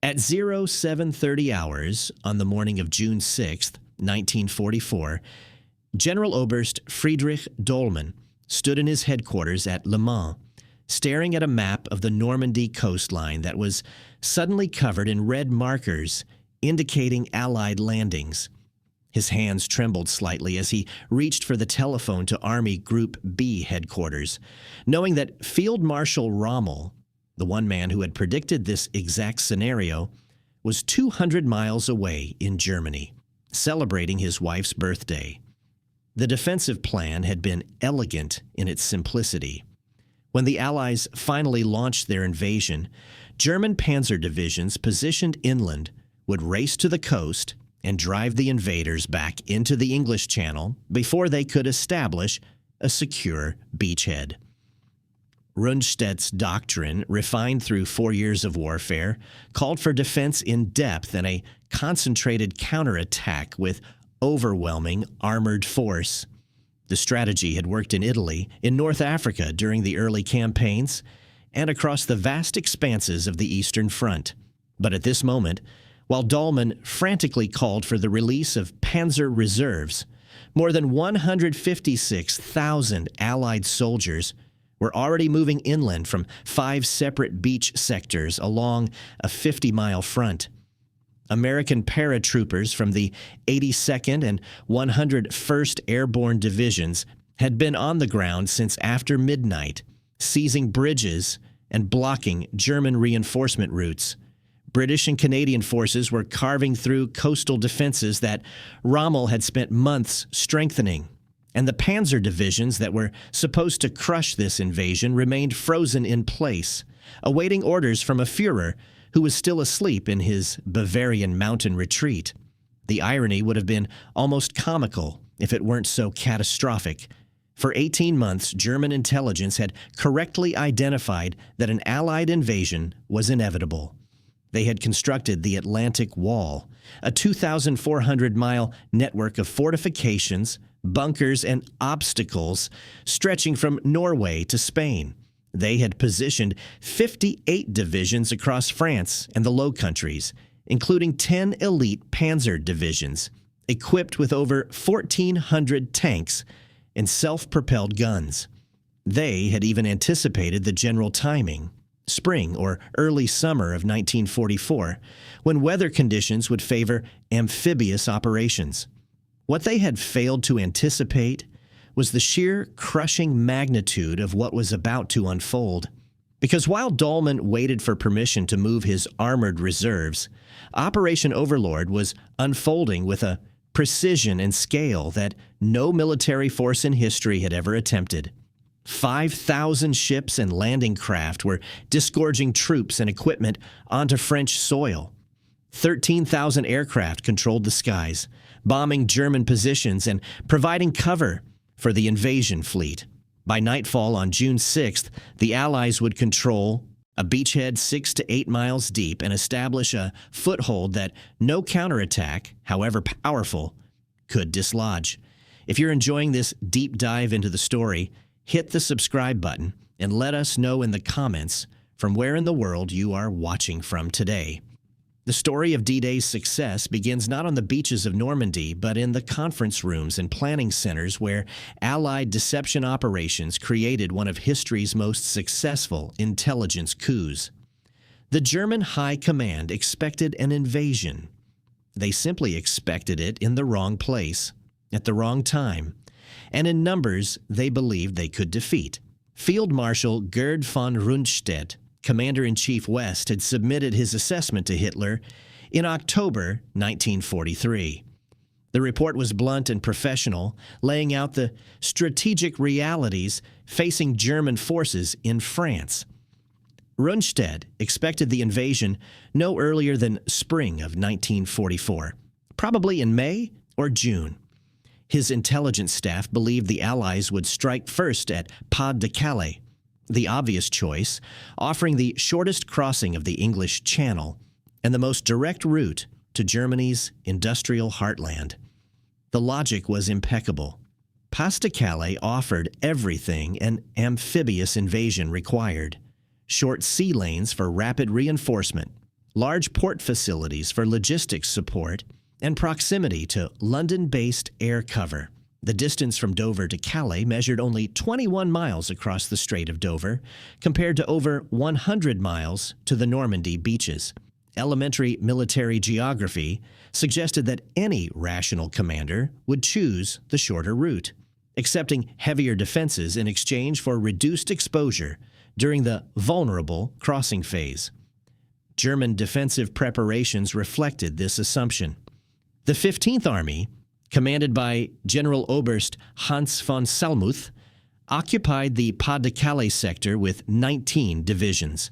At 0730 hours on the morning of June 6, 1944, General Oberst Friedrich Dollmann stood in his headquarters at Le Mans, staring at a map of the Normandy coastline that was suddenly covered in red markers indicating Allied landings. His hands trembled slightly as he reached for the telephone to Army Group B headquarters, knowing that Field Marshal Rommel, the one man who had predicted this exact scenario, was 200 miles away in Germany, celebrating his wife's birthday. The defensive plan had been elegant in its simplicity. When the Allies finally launched their invasion, German panzer divisions positioned inland would race to the coast and drive the invaders back into the English Channel before they could establish a secure beachhead. Rundstedt's doctrine, refined through 4 years of warfare, called for defense in depth and a concentrated counterattack with overwhelming armored force. The strategy had worked in Italy, in North Africa during the early campaigns, and across the vast expanses of the Eastern Front. But at this moment, while Dollmann frantically called for the release of panzer reserves, more than 156,000 Allied soldiers were already moving inland from 5 separate beach sectors along a 50-mile front. American paratroopers from the 82nd and 101st Airborne Divisions had been on the ground since after midnight, seizing bridges and blocking German reinforcement routes. British and Canadian forces were carving through coastal defenses that Rommel had spent months strengthening, and the panzer divisions that were supposed to crush this invasion remained frozen in place, awaiting orders from a Führer who was still asleep in his Bavarian mountain retreat. The irony would have been almost comical if it weren't so catastrophic. For 18 months, German intelligence had correctly identified that an Allied invasion was inevitable. They had constructed the Atlantic Wall, a 2,400-mile network of fortifications, bunkers, and obstacles stretching from Norway to Spain. They had positioned 58 divisions across France and the Low Countries, including 10 elite panzer divisions, equipped with over 1,400 tanks and self-propelled guns. They had even anticipated the general timing, spring or early summer of 1944, when weather conditions would favor amphibious operations. What they had failed to anticipate was the sheer crushing magnitude of what was about to unfold. Because while Dollmann waited for permission to move his armored reserves, Operation Overlord was unfolding with a precision and scale that no military force in history had ever attempted. 5,000 ships and landing craft were disgorging troops and equipment onto French soil. 13,000 aircraft controlled the skies, bombing German positions and providing cover for the invasion fleet. By nightfall on June 6th, the Allies would control a beachhead 6 to 8 miles deep and establish a foothold that no counterattack, however powerful, could dislodge. If you're enjoying this deep dive into the story, hit the subscribe button and let us know in the comments from where in the world you are watching from today. The story of D-Day's success begins not on the beaches of Normandy, but in the conference rooms and planning centers where Allied deception operations created one of history's most successful intelligence coups. The German High Command expected an invasion. They simply expected it in the wrong place, at the wrong time, and in numbers they believed they could defeat. Field Marshal Gerd von Rundstedt, Commander-in-Chief West, had submitted his assessment to Hitler in October 1943. The report was blunt and professional, laying out the strategic realities facing German forces in France. Rundstedt expected the invasion no earlier than spring of 1944, probably in May or June. His intelligence staff believed the Allies would strike first at Pas de Calais, the obvious choice, offering the shortest crossing of the English Channel and the most direct route to Germany's industrial heartland. The logic was impeccable. Pas de Calais offered everything an amphibious invasion required: short sea lanes for rapid reinforcement, large port facilities for logistics support, and proximity to London-based air cover. The distance from Dover to Calais measured only 21 miles across the Strait of Dover, compared to over 100 miles to the Normandy beaches. Elementary military geography suggested that any rational commander would choose the shorter route, accepting heavier defenses in exchange for reduced exposure during the vulnerable crossing phase. German defensive preparations reflected this assumption. The 15th Army, commanded by General Oberst Hans von Salmuth, occupied the Pas-de-Calais sector with 19 divisions,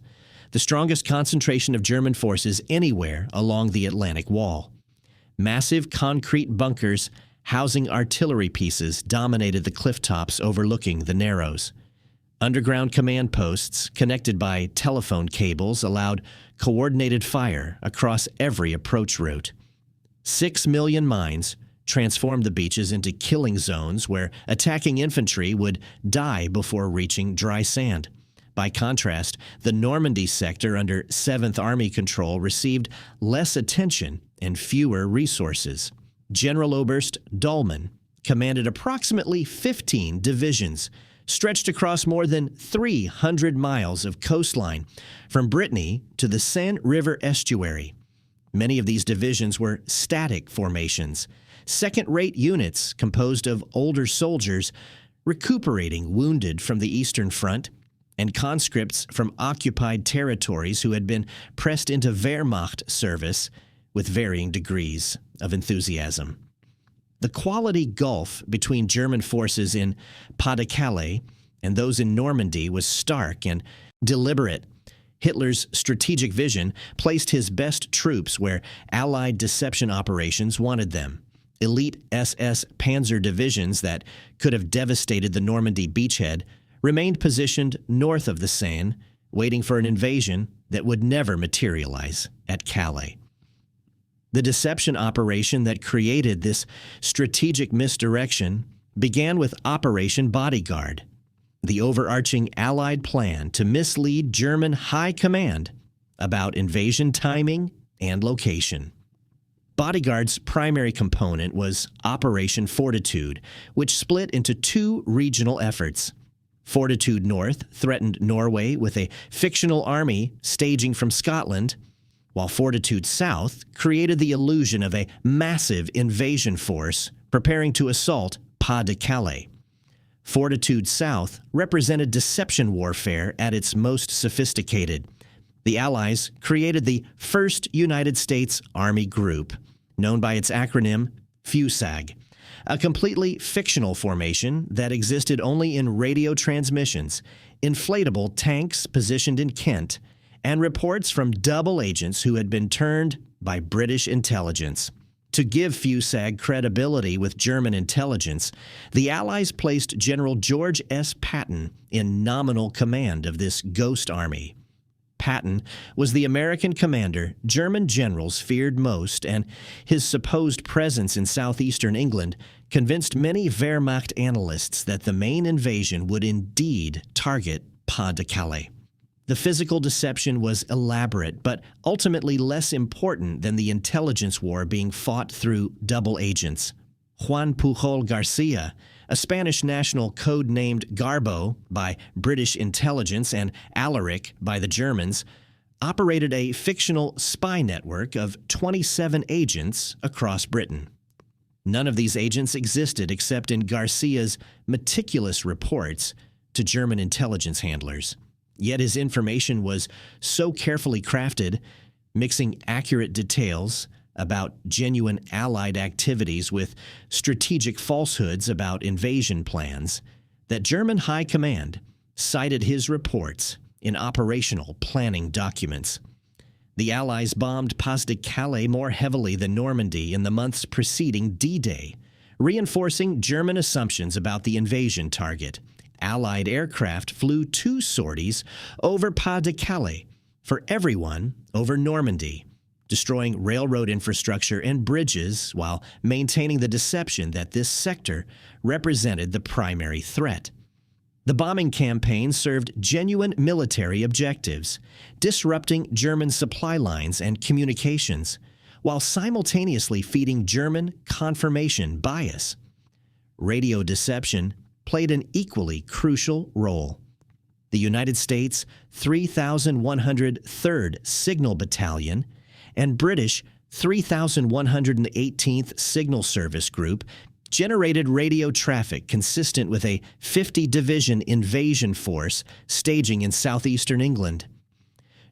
the strongest concentration of German forces anywhere along the Atlantic Wall. Massive concrete bunkers housing artillery pieces dominated the cliff tops overlooking the Narrows. Underground command posts, connected by telephone cables, allowed coordinated fire across every approach route. 6 million mines transformed the beaches into killing zones where attacking infantry would die before reaching dry sand. By contrast, the Normandy sector under 7th Army control received less attention and fewer resources. General Oberst Dahlmann commanded approximately 15 divisions, stretched across more than 300 miles of coastline from Brittany to the Seine River estuary. Many of these divisions were static formations, second-rate units composed of older soldiers recuperating wounded from the Eastern Front and conscripts from occupied territories who had been pressed into Wehrmacht service with varying degrees of enthusiasm. The quality gulf between German forces in Pas-de-Calais and those in Normandy was stark and deliberate. Hitler's strategic vision placed his best troops where Allied deception operations wanted them. Elite SS panzer divisions that could have devastated the Normandy beachhead remained positioned north of the Seine, waiting for an invasion that would never materialize at Calais. The deception operation that created this strategic misdirection began with Operation Bodyguard, the overarching Allied plan to mislead German high command about invasion timing and location. Bodyguard's primary component was Operation Fortitude, which split into two regional efforts. Fortitude North threatened Norway with a fictional army staging from Scotland, while Fortitude South created the illusion of a massive invasion force preparing to assault Pas-de-Calais. Fortitude South represented deception warfare at its most sophisticated. The Allies created the 1st United States Army Group, known by its acronym FUSAG, a completely fictional formation that existed only in radio transmissions, inflatable tanks positioned in Kent, and reports from double agents who had been turned by British intelligence. To give FUSAG credibility with German intelligence, the Allies placed General George S. Patton in nominal command of this ghost army. Patton was the American commander German generals feared most, and his supposed presence in southeastern England convinced many Wehrmacht analysts that the main invasion would indeed target Pas-de-Calais. The physical deception was elaborate, but ultimately less important than the intelligence war being fought through double agents. Juan Pujol Garcia, a Spanish national code-named Garbo by British intelligence and Alaric by the Germans, operated a fictional spy network of 27 agents across Britain. None of these agents existed except in Garcia's meticulous reports to German intelligence handlers. Yet his information was so carefully crafted, mixing accurate details about genuine Allied activities with strategic falsehoods about invasion plans, that German high command cited his reports in operational planning documents. The Allies bombed Pas-de-Calais more heavily than Normandy in the months preceding D-Day, reinforcing German assumptions about the invasion target. Allied aircraft flew 2 sorties over Pas-de-Calais for everyone over Normandy, destroying railroad infrastructure and bridges while maintaining the deception that this sector represented the primary threat. The bombing campaign served genuine military objectives, disrupting German supply lines and communications, while simultaneously feeding German confirmation bias. Radio deception played an equally crucial role. The United States 3,103rd Signal Battalion and British 3,118th Signal Service Group generated radio traffic consistent with a 50-division invasion force staging in southeastern England.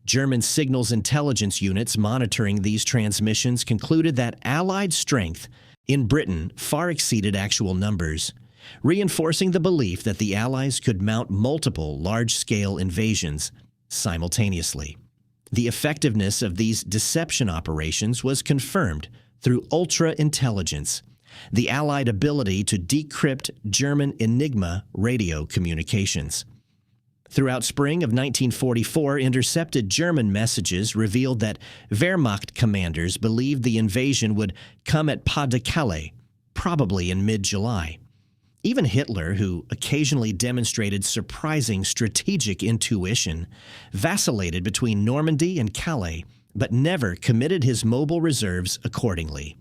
German signals intelligence units monitoring these transmissions concluded that Allied strength in Britain far exceeded actual numbers, reinforcing the belief that the Allies could mount multiple large-scale invasions simultaneously. The effectiveness of these deception operations was confirmed through ultra-intelligence, the Allied ability to decrypt German Enigma radio communications. Throughout spring of 1944, intercepted German messages revealed that Wehrmacht commanders believed the invasion would come at Pas de Calais, probably in mid-July. Even Hitler, who occasionally demonstrated surprising strategic intuition, vacillated between Normandy and Calais, but never committed his mobile reserves accordingly.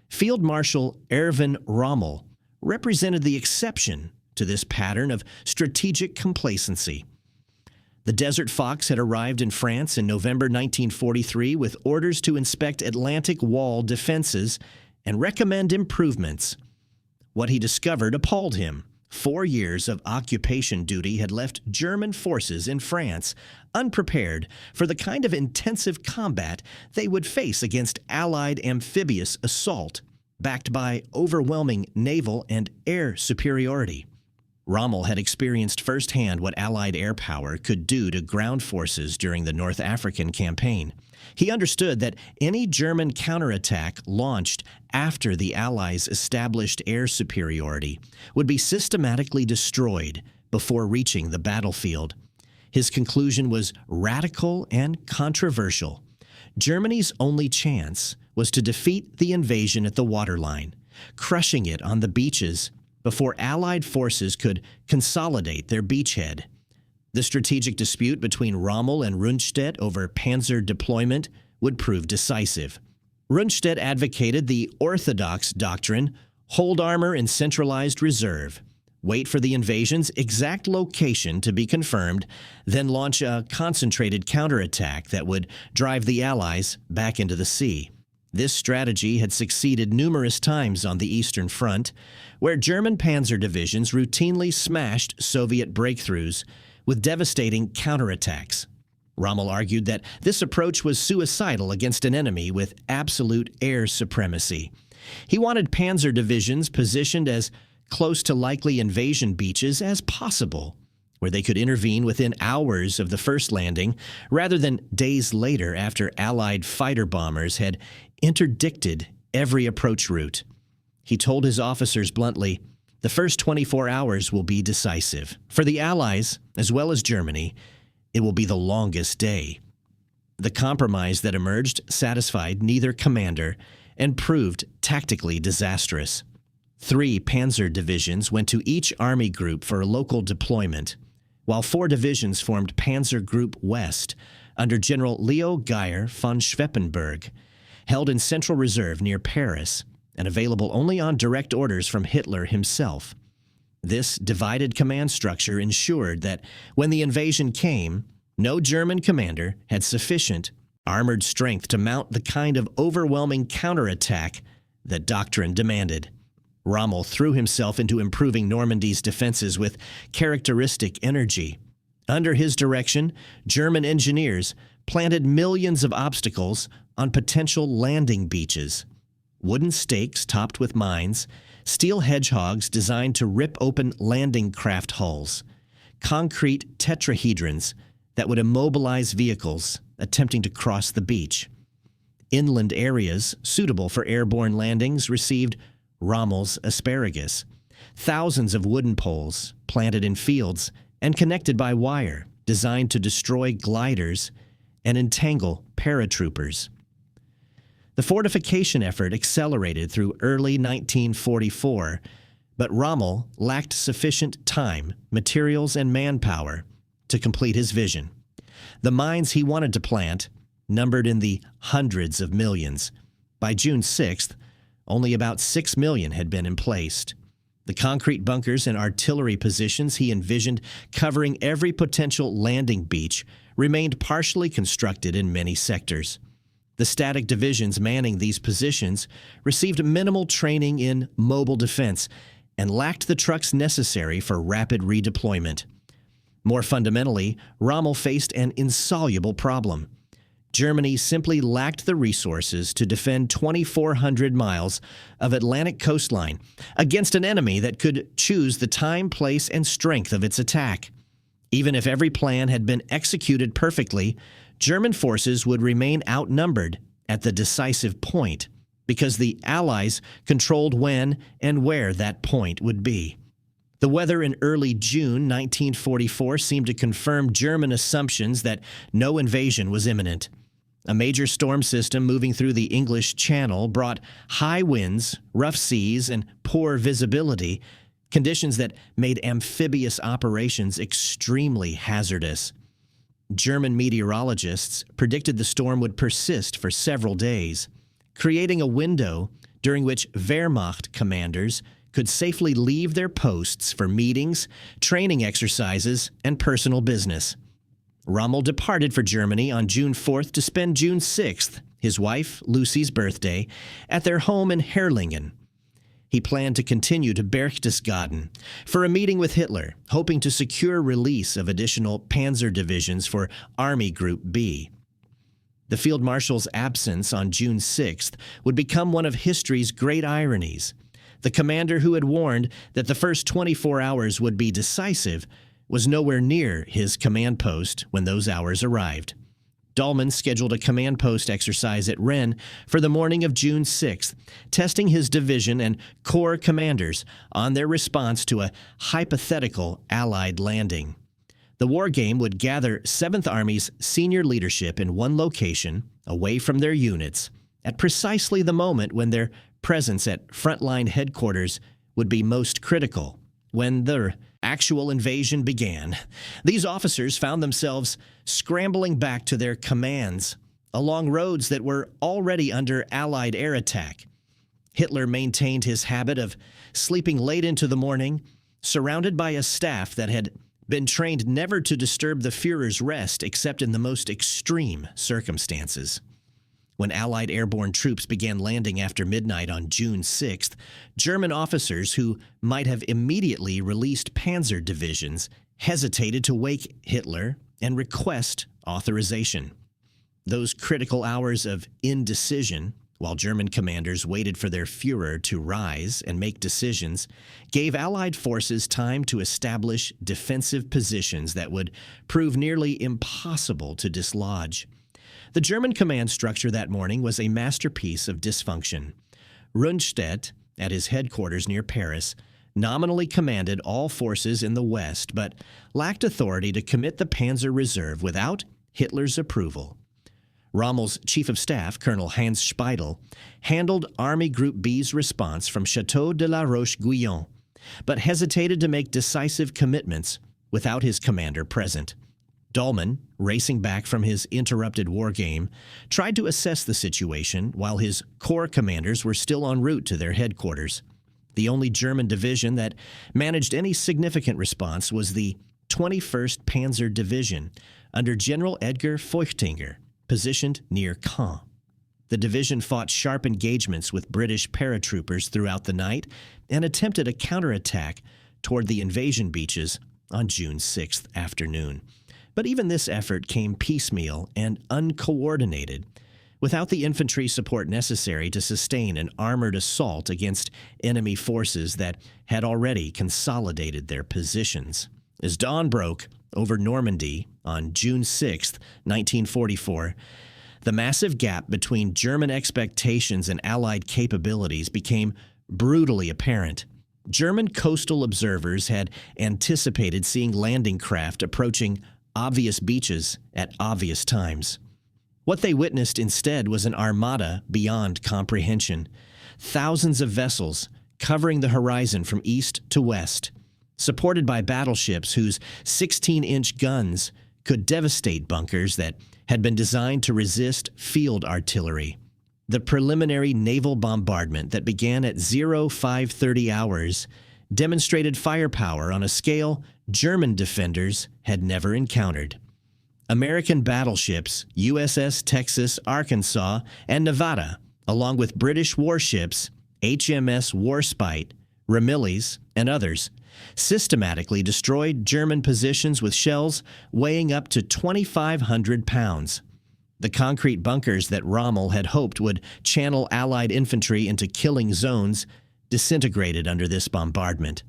Field Marshal Erwin Rommel represented the exception to this pattern of strategic complacency. The Desert Fox had arrived in France in November 1943 with orders to inspect Atlantic Wall defenses and recommend improvements. What he discovered appalled him. 4 years of occupation duty had left German forces in France unprepared for the kind of intensive combat they would face against Allied amphibious assault, backed by overwhelming naval and air superiority. Rommel had experienced firsthand what Allied air power could do to ground forces during the North African campaign. He understood that any German counterattack launched after the Allies' established air superiority would be systematically destroyed before reaching the battlefield. His conclusion was radical and controversial. Germany's only chance was to defeat the invasion at the waterline, crushing it on the beaches before Allied forces could consolidate their beachhead. The strategic dispute between Rommel and Rundstedt over panzer deployment would prove decisive. Rundstedt advocated the orthodox doctrine, hold armor in centralized reserve, wait for the invasion's exact location to be confirmed, then launch a concentrated counterattack that would drive the Allies back into the sea. This strategy had succeeded numerous times on the Eastern Front, where German panzer divisions routinely smashed Soviet breakthroughs with devastating counterattacks. Rommel argued that this approach was suicidal against an enemy with absolute air supremacy. He wanted panzer divisions positioned as close to likely invasion beaches as possible, where they could intervene within hours of the first landing rather than days later after Allied fighter bombers had interdicted every approach route. He told his officers bluntly, "The first 24 hours will be decisive. For the Allies, as well as Germany, it will be the longest day." The compromise that emerged satisfied neither commander and proved tactically disastrous. 3 panzer divisions went to each army group for a local deployment, while 4 divisions formed Panzer Group West under General Leo Geyer von Schweppenberg, held in Central Reserve near Paris and available only on direct orders from Hitler himself. This divided command structure ensured that when the invasion came, no German commander had sufficient armored strength to mount the kind of overwhelming counterattack that doctrine demanded. Rommel threw himself into improving Normandy's defenses with characteristic energy. Under his direction, German engineers planted millions of obstacles on potential landing beaches. Wooden stakes topped with mines, steel hedgehogs designed to rip open landing craft hulls, concrete tetrahedrons that would immobilize vehicles attempting to cross the beach. Inland areas suitable for airborne landings received Rommel's asparagus. Thousands of wooden poles planted in fields and connected by wire designed to destroy gliders and entangle paratroopers. The fortification effort accelerated through early 1944, But Rommel lacked sufficient time, materials, and manpower to complete his vision. The mines he wanted to plant numbered in the hundreds of millions. By June 6th, only about 6 million had been emplaced. The concrete bunkers and artillery positions he envisioned covering every potential landing beach remained partially constructed in many sectors. The static divisions manning these positions received minimal training in mobile defense and lacked the trucks necessary for rapid redeployment. More fundamentally, Rommel faced an insoluble problem. Germany simply lacked the resources to defend 2,400 miles of Atlantic coastline against an enemy that could choose the time, place, and strength of its attack. Even if every plan had been executed perfectly, German forces would remain outnumbered at the decisive point because the Allies controlled when and where that point would be. The weather in early June 1944 seemed to confirm German assumptions that no invasion was imminent. A major storm system moving through the English Channel brought high winds, rough seas, and poor visibility, conditions that made amphibious operations extremely hazardous. German meteorologists predicted the storm would persist for several days, creating a window during which Wehrmacht commanders could safely leave their posts for meetings, training exercises, and personal business. Rommel departed for Germany on June 4th to spend June 6th, his wife Lucy's birthday, at their home in Herrlingen. He planned to continue to Berchtesgaden for a meeting with Hitler, hoping to secure release of additional panzer divisions for Army Group B. The Field Marshal's absence on June 6th would become one of history's great ironies. The commander who had warned that the first 24 hours would be decisive was nowhere near his command post when those hours arrived. Dahlmann scheduled a command post exercise at Rennes for the morning of June 6th, testing his division and corps commanders on their response to a hypothetical Allied landing. The war game would gather 7th Army's senior leadership in one location, away from their units, at precisely the moment when their presence at frontline headquarters would be most critical. When the actual invasion began, these officers found themselves scrambling back to their commands along roads that were already under Allied air attack. Hitler maintained his habit of sleeping late into the morning, surrounded by a staff that had been trained never to disturb the Führer's rest except in the most extreme circumstances. When Allied airborne troops began landing after midnight on June 6th, German officers who might have immediately released panzer divisions hesitated to wake Hitler and request authorization. Those critical hours of indecision, while German commanders waited for their Führer to rise and make decisions, gave Allied forces time to establish defensive positions that would prove nearly impossible to dislodge. The German command structure that morning was a masterpiece of dysfunction. Rundstedt, at his headquarters near Paris, nominally commanded all forces in the West, but lacked authority to commit the Panzer Reserve without Hitler's approval. Rommel's chief of staff, Colonel Hans Speidel, handled Army Group B's response from Chateau de la Roche-Guyon, but hesitated to make decisive commitments without his commander present. Dahlmann, racing back from his interrupted war game, tried to assess the situation while his corps commanders were still en route to their headquarters. The only German division that managed any significant response was the 21st Panzer Division under General Edgar Feuchtinger, positioned near Caen. The division fought sharp engagements with British paratroopers throughout the night and attempted a counterattack toward the invasion beaches on June 6th afternoon. But even this effort came piecemeal and uncoordinated, without the infantry support necessary to sustain an armored assault against enemy forces that had already consolidated their positions. As dawn broke over Normandy on June 6, 1944, the massive gap between German expectations and Allied capabilities became brutally apparent. German coastal observers had anticipated seeing landing craft approaching obvious beaches at obvious times. What they witnessed instead was an armada beyond comprehension. Thousands of vessels covering the horizon from east to west, supported by battleships whose 16-inch guns could devastate bunkers that had been designed to resist field artillery. The preliminary naval bombardment that began at 0530 hours demonstrated firepower on a scale German defenders had never encountered. American battleships USS Texas, Arkansas, and Nevada, along with British warships HMS Warspite, Ramillies, and others, systematically destroyed German positions with shells weighing up to 2,500 pounds. The concrete bunkers that Rommel had hoped would channel Allied infantry into killing zones disintegrated under this bombardment.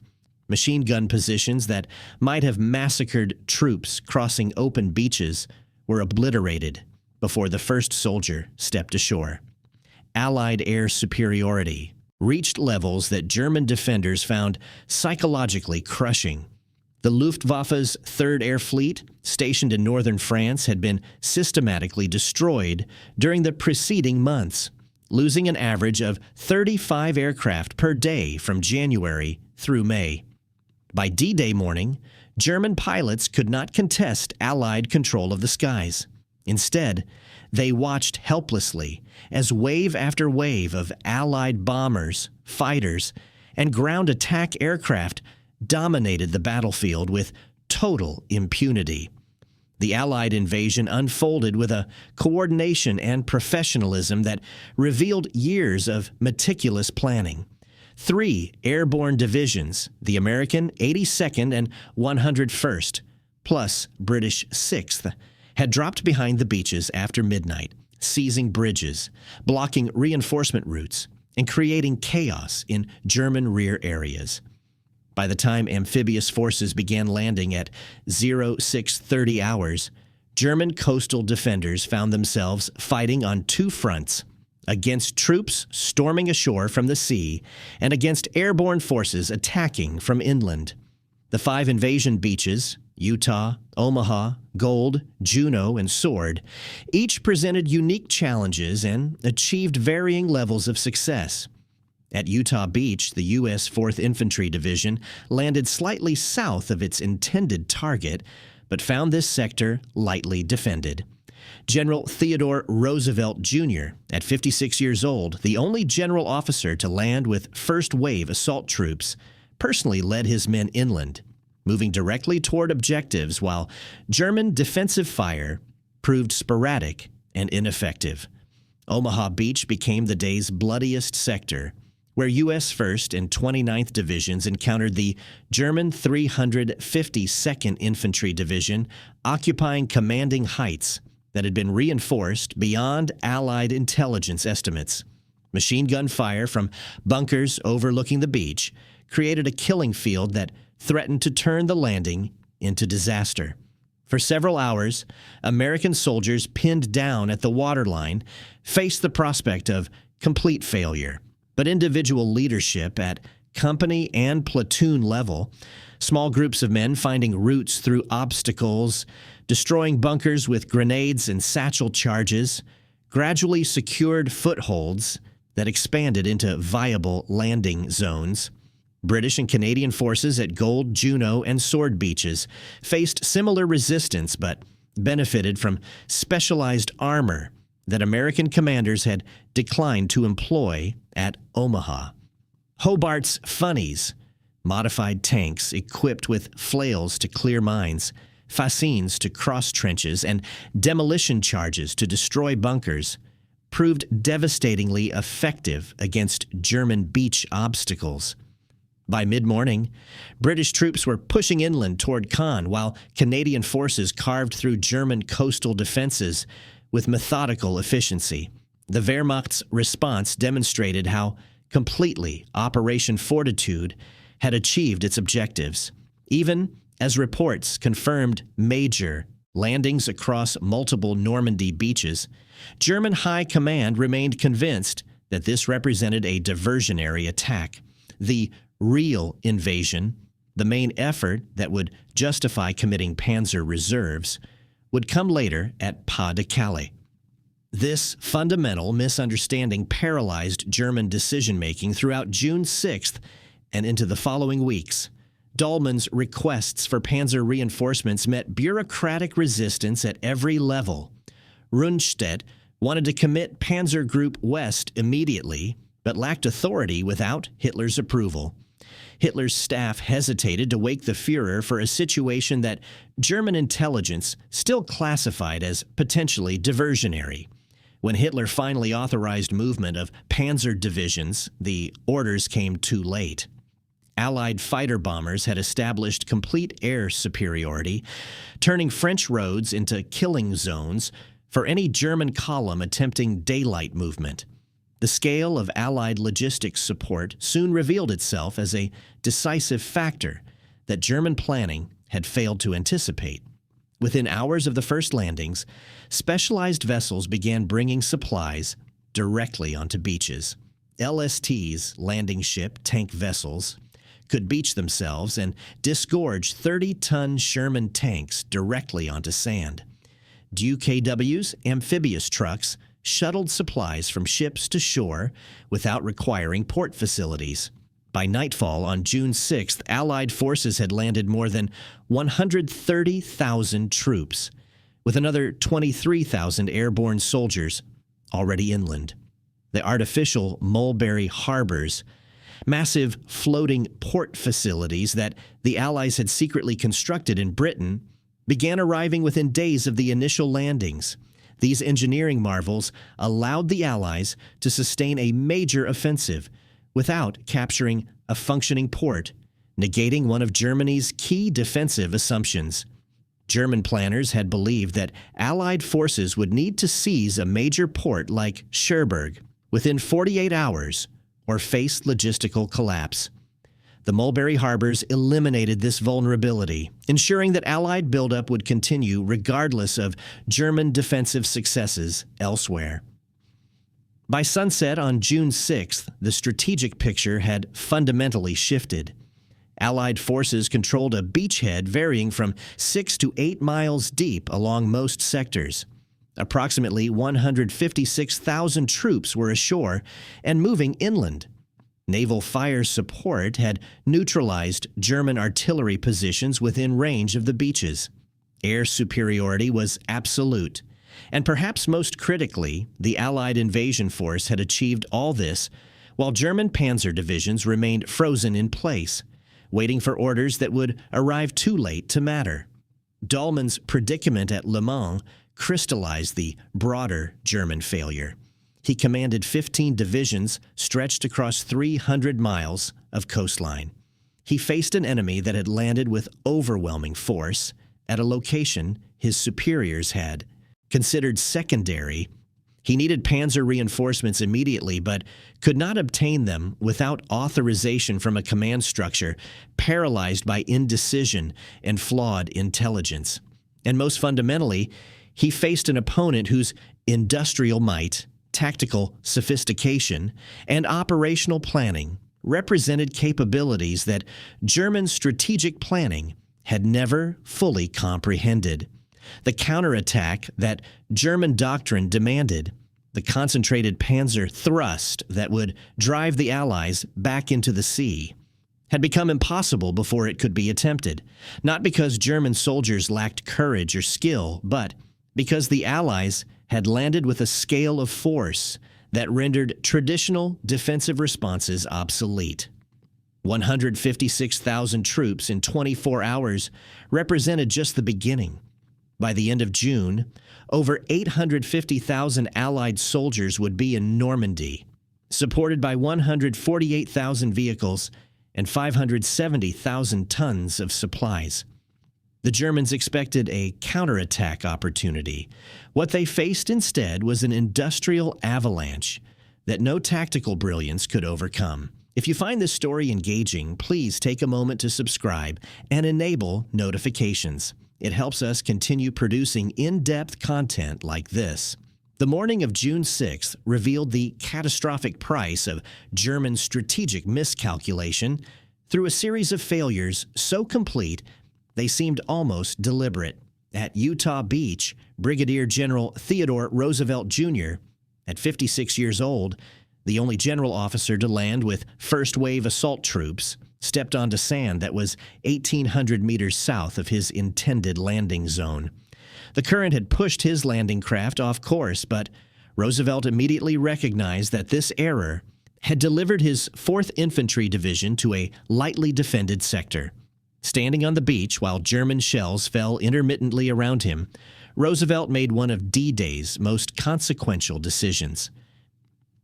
Machine gun positions that might have massacred troops crossing open beaches were obliterated before the first soldier stepped ashore. Allied air superiority reached levels that German defenders found psychologically crushing. The Luftwaffe's 3rd Air Fleet, stationed in northern France, had been systematically destroyed during the preceding months, losing an average of 35 aircraft per day from January through May. By D-Day morning, German pilots could not contest Allied control of the skies. Instead, they watched helplessly as wave after wave of Allied bombers, fighters, and ground attack aircraft dominated the battlefield with total impunity. The Allied invasion unfolded with a coordination and professionalism that revealed years of meticulous planning. 3 airborne divisions, the American 82nd and 101st, plus British 6th, had dropped behind the beaches after midnight, seizing bridges, blocking reinforcement routes, and creating chaos in German rear areas. By the time amphibious forces began landing at 0630 hours, German coastal defenders found themselves fighting on 2 fronts, against troops storming ashore from the sea and against airborne forces attacking from inland. The 5 invasion beaches, Utah, Omaha, Gold, Juneau, and Sword, each presented unique challenges and achieved varying levels of success. At Utah Beach, the U.S. 4th Infantry Division landed slightly south of its intended target, but found this sector lightly defended. General Theodore Roosevelt, Jr., at 56 years old, the only general officer to land with first-wave assault troops, personally led his men inland, moving directly toward objectives while German defensive fire proved sporadic and ineffective. Omaha Beach became the day's bloodiest sector, where U.S. 1st and 29th Divisions encountered the German 352nd Infantry Division occupying commanding heights that had been reinforced beyond Allied intelligence estimates. Machine gun fire from bunkers overlooking the beach created a killing field that threatened to turn the landing into disaster. For several hours, American soldiers pinned down at the waterline faced the prospect of complete failure. But individual leadership at company and platoon level, small groups of men finding routes through obstacles, destroying bunkers with grenades and satchel charges, gradually secured footholds that expanded into viable landing zones. British and Canadian forces at Gold, Juneau, and Sword beaches faced similar resistance but benefited from specialized armor that American commanders had declined to employ at Omaha. Hobart's Funnies, modified tanks equipped with flails to clear mines, fascines to cross trenches, and demolition charges to destroy bunkers, proved devastatingly effective against German beach obstacles. By mid-morning, British troops were pushing inland toward Caen, while Canadian forces carved through German coastal defenses with methodical efficiency. The Wehrmacht's response demonstrated how completely Operation Fortitude had achieved its objectives, even as reports confirmed major landings across multiple Normandy beaches. German high command remained convinced that this represented a diversionary attack. The real invasion, the main effort that would justify committing panzer reserves, would come later at Pas de Calais. This fundamental misunderstanding paralyzed German decision-making throughout June 6th and into the following weeks. Dahlmann's requests for panzer reinforcements met bureaucratic resistance at every level. Rundstedt wanted to commit Panzer Group West immediately, but lacked authority without Hitler's approval. Hitler's staff hesitated to wake the Führer for a situation that German intelligence still classified as potentially diversionary. When Hitler finally authorized movement of panzer divisions, the orders came too late. Allied fighter bombers had established complete air superiority, turning French roads into killing zones for any German column attempting daylight movement. The scale of Allied logistics support soon revealed itself as a decisive factor that German planning had failed to anticipate. Within hours of the first landings, specialized vessels began bringing supplies directly onto beaches. LSTs, landing ship tank vessels, could beach themselves and disgorge 30-ton Sherman tanks directly onto sand. UKW's amphibious trucks shuttled supplies from ships to shore without requiring port facilities. By nightfall on June 6th, Allied forces had landed more than 130,000 troops, with another 23,000 airborne soldiers already inland. The artificial Mulberry harbors, massive floating port facilities that the Allies had secretly constructed in Britain, began arriving within days of the initial landings. These engineering marvels allowed the Allies to sustain a major offensive without capturing a functioning port, negating one of Germany's key defensive assumptions. German planners had believed that Allied forces would need to seize a major port like Cherbourg within 48 hours or face logistical collapse. The Mulberry harbors eliminated this vulnerability, ensuring that Allied buildup would continue regardless of German defensive successes elsewhere. By sunset on June 6th, the strategic picture had fundamentally shifted. Allied forces controlled a beachhead varying from 6 to 8 miles deep along most sectors. Approximately 156,000 troops were ashore and moving inland. Naval fire support had neutralized German artillery positions within range of the beaches. Air superiority was absolute. And perhaps most critically, the Allied invasion force had achieved all this while German panzer divisions remained frozen in place, waiting for orders that would arrive too late to matter. Dahlmann's predicament at Le Mans crystallized the broader German failure. He commanded 15 divisions stretched across 300 miles of coastline. He faced an enemy that had landed with overwhelming force at a location his superiors had considered secondary. He needed panzer reinforcements immediately, but could not obtain them without authorization from a command structure paralyzed by indecision and flawed intelligence. And most fundamentally, he faced an opponent whose industrial might, tactical sophistication, and operational planning represented capabilities that German strategic planning had never fully comprehended. The counterattack that German doctrine demanded, the concentrated panzer thrust that would drive the Allies back into the sea, had become impossible before it could be attempted, not because German soldiers lacked courage or skill, but because the Allies had landed with a scale of force that rendered traditional defensive responses obsolete. 156,000 troops in 24 hours represented just the beginning. By the end of June, over 850,000 Allied soldiers would be in Normandy, supported by 148,000 vehicles and 570,000 tons of supplies. The Germans expected a counterattack opportunity. What they faced instead was an industrial avalanche that no tactical brilliance could overcome. If you find this story engaging, please take a moment to subscribe and enable notifications. It helps us continue producing in-depth content like this. The morning of June 6th revealed the catastrophic price of German strategic miscalculation through a series of failures so complete they seemed almost deliberate. At Utah Beach, Brigadier General Theodore Roosevelt Jr., at 56 years old, the only general officer to land with first-wave assault troops, stepped onto sand that was 1,800 meters south of his intended landing zone. The current had pushed his landing craft off course, but Roosevelt immediately recognized that this error had delivered his 4th Infantry Division to a lightly defended sector. Standing on the beach while German shells fell intermittently around him, Roosevelt made one of D-Day's most consequential decisions.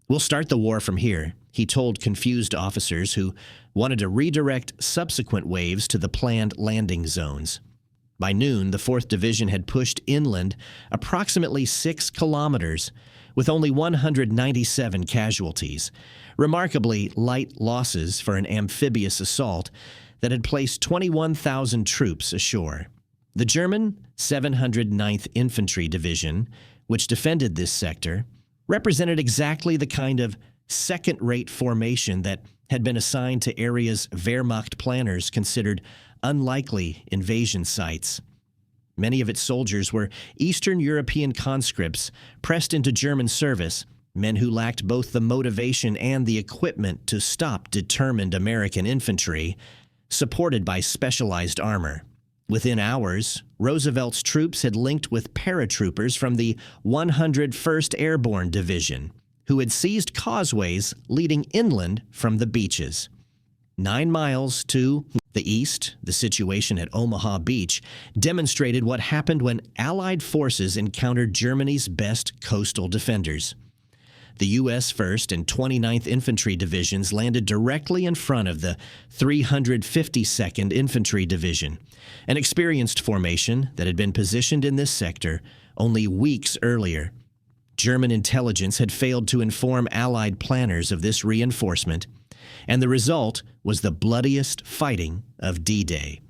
"We'll start the war from here," he told confused officers who wanted to redirect subsequent waves to the planned landing zones. By noon, the 4th Division had pushed inland approximately 6 kilometers, with only 197 casualties, remarkably light losses for an amphibious assault that had placed 21,000 troops ashore. The German 709th Infantry Division, which defended this sector, represented exactly the kind of second-rate formation that had been assigned to areas Wehrmacht planners considered unlikely invasion sites. Many of its soldiers were Eastern European conscripts pressed into German service, men who lacked both the motivation and the equipment to stop determined American infantry, supported by specialized armor. Within hours, Roosevelt's troops had linked with paratroopers from the 101st Airborne Division, who had seized causeways leading inland from the beaches. 9 miles to the east, the situation at Omaha Beach demonstrated what happened when Allied forces encountered Germany's best coastal defenders. The U.S. 1st and 29th Infantry Divisions landed directly in front of the 352nd Infantry Division, an experienced formation that had been positioned in this sector only weeks earlier. German intelligence had failed to inform Allied planners of this reinforcement, and the result was the bloodiest fighting of D-Day.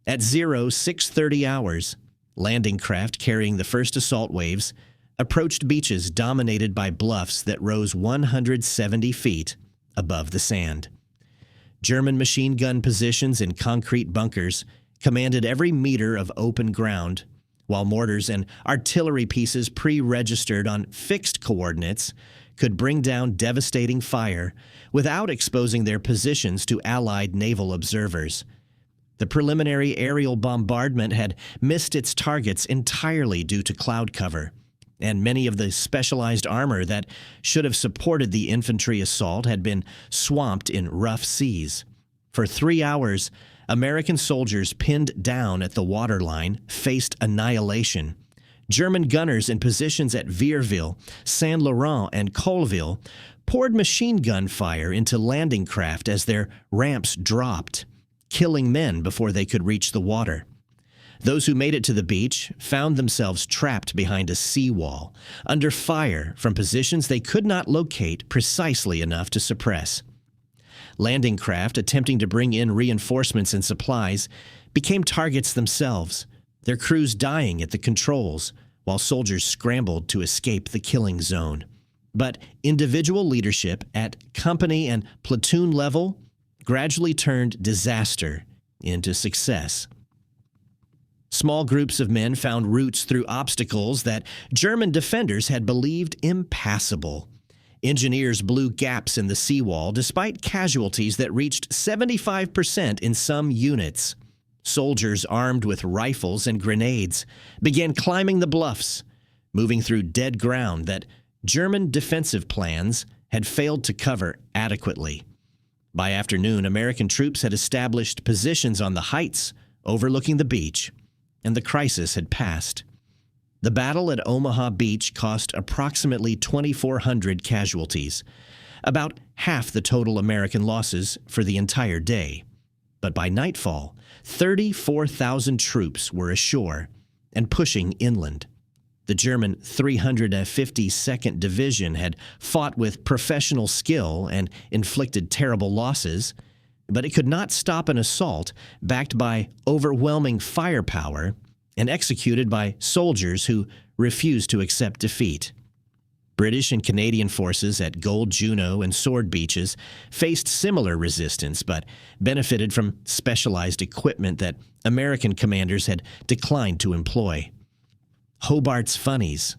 At 0630 hours, landing craft carrying the first assault waves approached beaches dominated by bluffs that rose 170 feet above the sand. German machine gun positions in concrete bunkers commanded every meter of open ground, while mortars and artillery pieces pre-registered on fixed coordinates could bring down devastating fire without exposing their positions to Allied naval observers. The preliminary aerial bombardment had missed its targets entirely due to cloud cover, and many of the specialized armor that should have supported the infantry assault had been swamped in rough seas. For 3 hours, American soldiers pinned down at the waterline faced annihilation. German gunners in positions at Vierville, Saint Laurent, and Colville poured machine gun fire into landing craft as their ramps dropped, killing men before they could reach the water. Those who made it to the beach found themselves trapped behind a seawall, under fire from positions they could not locate precisely enough to suppress. Landing craft attempting to bring in reinforcements and supplies became targets themselves, their crews dying at the controls, while soldiers scrambled to escape the killing zone. But individual leadership at company and platoon level gradually turned disaster into success. Small groups of men found routes through obstacles that German defenders had believed impassable. Engineers blew gaps in the seawall despite casualties that reached 75% in some units. Soldiers armed with rifles and grenades began climbing the bluffs, moving through dead ground that German defensive plans had failed to cover adequately. By afternoon, American troops had established positions on the heights overlooking the beach, and the crisis had passed. The battle at Omaha Beach cost approximately 2,400 casualties, about half the total American losses for the entire day. But by nightfall, 34,000 troops were ashore and pushing inland. The German 352nd Division had fought with professional skill and inflicted terrible losses, but it could not stop an assault backed by overwhelming firepower and executed by soldiers who refused to accept defeat. British and Canadian forces at Gold Juno and Sword Beaches faced similar resistance, but benefited from specialized equipment that American commanders had declined to employ. Hobart's funnies,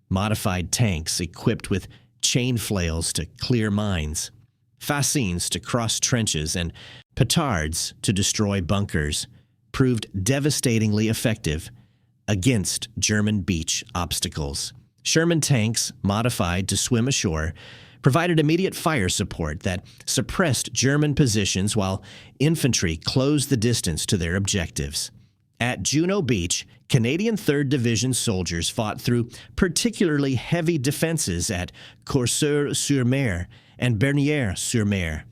modified tanks equipped with chain flails to clear mines, fascines to cross trenches, and petards to destroy bunkers, proved devastatingly effective against German beach obstacles. Sherman tanks, modified to swim ashore, provided immediate fire support that suppressed German positions while infantry closed the distance to their objectives. At Juno Beach, Canadian 3rd Division soldiers fought through particularly heavy defenses at Courseulles-sur-Mer and Bernières-sur-Mer.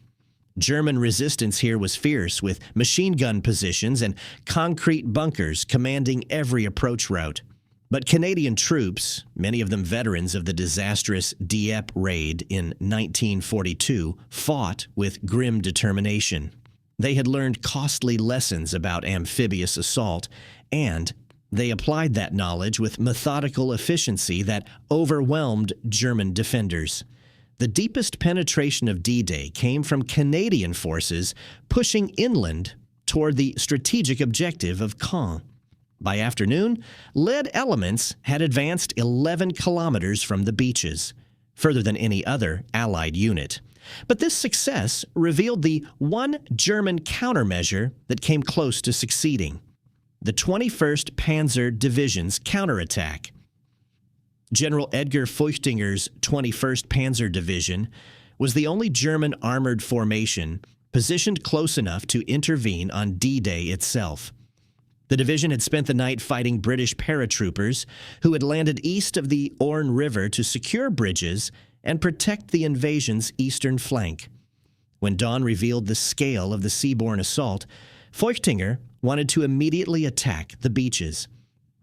German resistance here was fierce, with machine gun positions and concrete bunkers commanding every approach route. But Canadian troops, many of them veterans of the disastrous Dieppe raid in 1942, fought with grim determination. They had learned costly lessons about amphibious assault, and they applied that knowledge with methodical efficiency that overwhelmed German defenders. The deepest penetration of D-Day came from Canadian forces pushing inland toward the strategic objective of Caen. By afternoon, lead elements had advanced 11 kilometers from the beaches, further than any other Allied unit. But this success revealed the one German countermeasure that came close to succeeding: the 21st Panzer Division's counterattack. General Edgar Feuchtinger's 21st Panzer Division was the only German armored formation positioned close enough to intervene on D-Day itself. The division had spent the night fighting British paratroopers who had landed east of the Orne River to secure bridges and protect the invasion's eastern flank. When dawn revealed the scale of the seaborne assault, Feuchtinger wanted to immediately attack the beaches.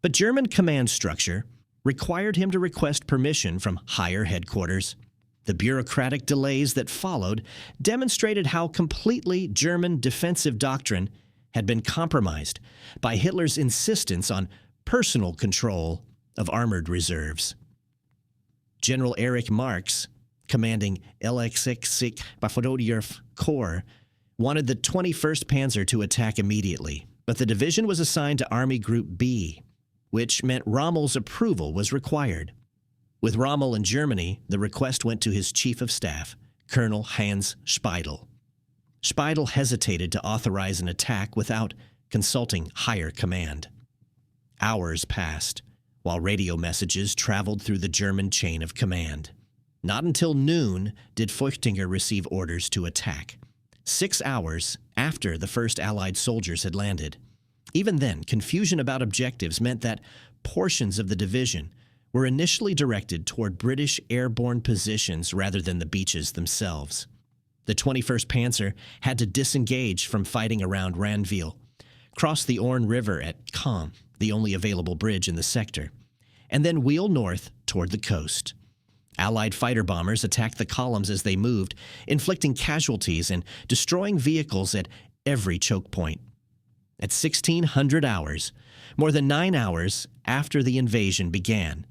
But German command structure required him to request permission from higher headquarters. The bureaucratic delays that followed demonstrated how completely German defensive doctrine had been compromised by Hitler's insistence on personal control of armored reserves. General Erich Marx, commanding LX-6 Bafododierf Corps, wanted the 21st Panzer to attack immediately, but the division was assigned to Army Group B, which meant Rommel's approval was required. With Rommel in Germany, the request went to his Chief of Staff, Colonel Hans Speidel. Speidel hesitated to authorize an attack without consulting higher command. Hours passed, while radio messages traveled through the German chain of command. Not until noon did Feuchtinger receive orders to attack, 6 hours after the first Allied soldiers had landed. Even then, confusion about objectives meant that portions of the division were initially directed toward British airborne positions rather than the beaches themselves. The 21st Panzer had to disengage from fighting around Ranville, cross the Orne River at Caen, the only available bridge in the sector, and then wheel north toward the coast. Allied fighter bombers attacked the columns as they moved, inflicting casualties and destroying vehicles at every choke point. At 1600 hours, more than 9 hours after the invasion began,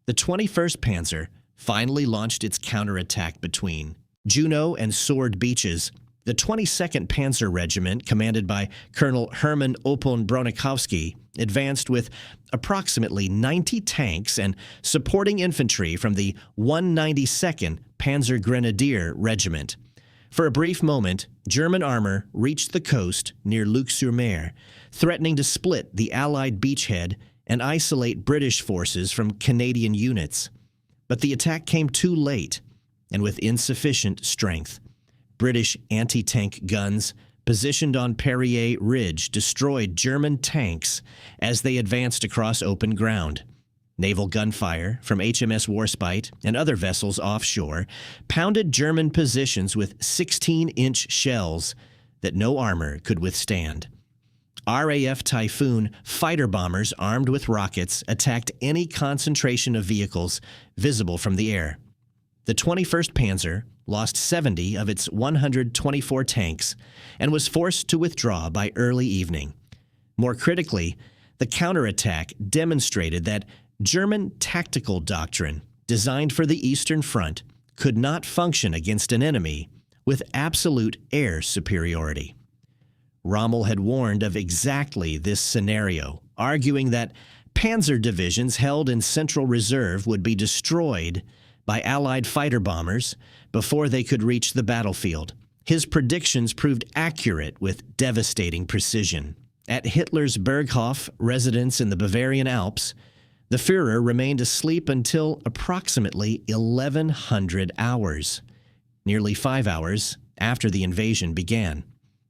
the 21st Panzer finally launched its counterattack between Juno and Sword Beaches. The 22nd Panzer Regiment, commanded by Colonel Hermann Oppeln Bronikowski, advanced with approximately 90 tanks and supporting infantry from the 192nd Panzer Grenadier Regiment. For a brief moment, German armor reached the coast near Luc-sur-Mer, threatening to split the Allied beachhead and isolate British forces from Canadian units. But the attack came too late and with insufficient strength. British anti-tank guns positioned on Perrier Ridge destroyed German tanks as they advanced across open ground. Naval gunfire from HMS Warspite and other vessels offshore pounded German positions with 16-inch shells that no armor could withstand. RAF Typhoon fighter bombers armed with rockets attacked any concentration of vehicles visible from the air. The 21st Panzer lost 70 of its 124 tanks and was forced to withdraw by early evening. More critically, the counterattack demonstrated that German tactical doctrine designed for the Eastern Front, could not function against an enemy with absolute air superiority. Rommel had warned of exactly this scenario, arguing that panzer divisions held in Central Reserve would be destroyed by Allied fighter bombers before they could reach the battlefield. His predictions proved accurate with devastating precision. At Hitler's Berghof residence in the Bavarian Alps, the Führer remained asleep until approximately 1100 hours, nearly 5 hours after the invasion began.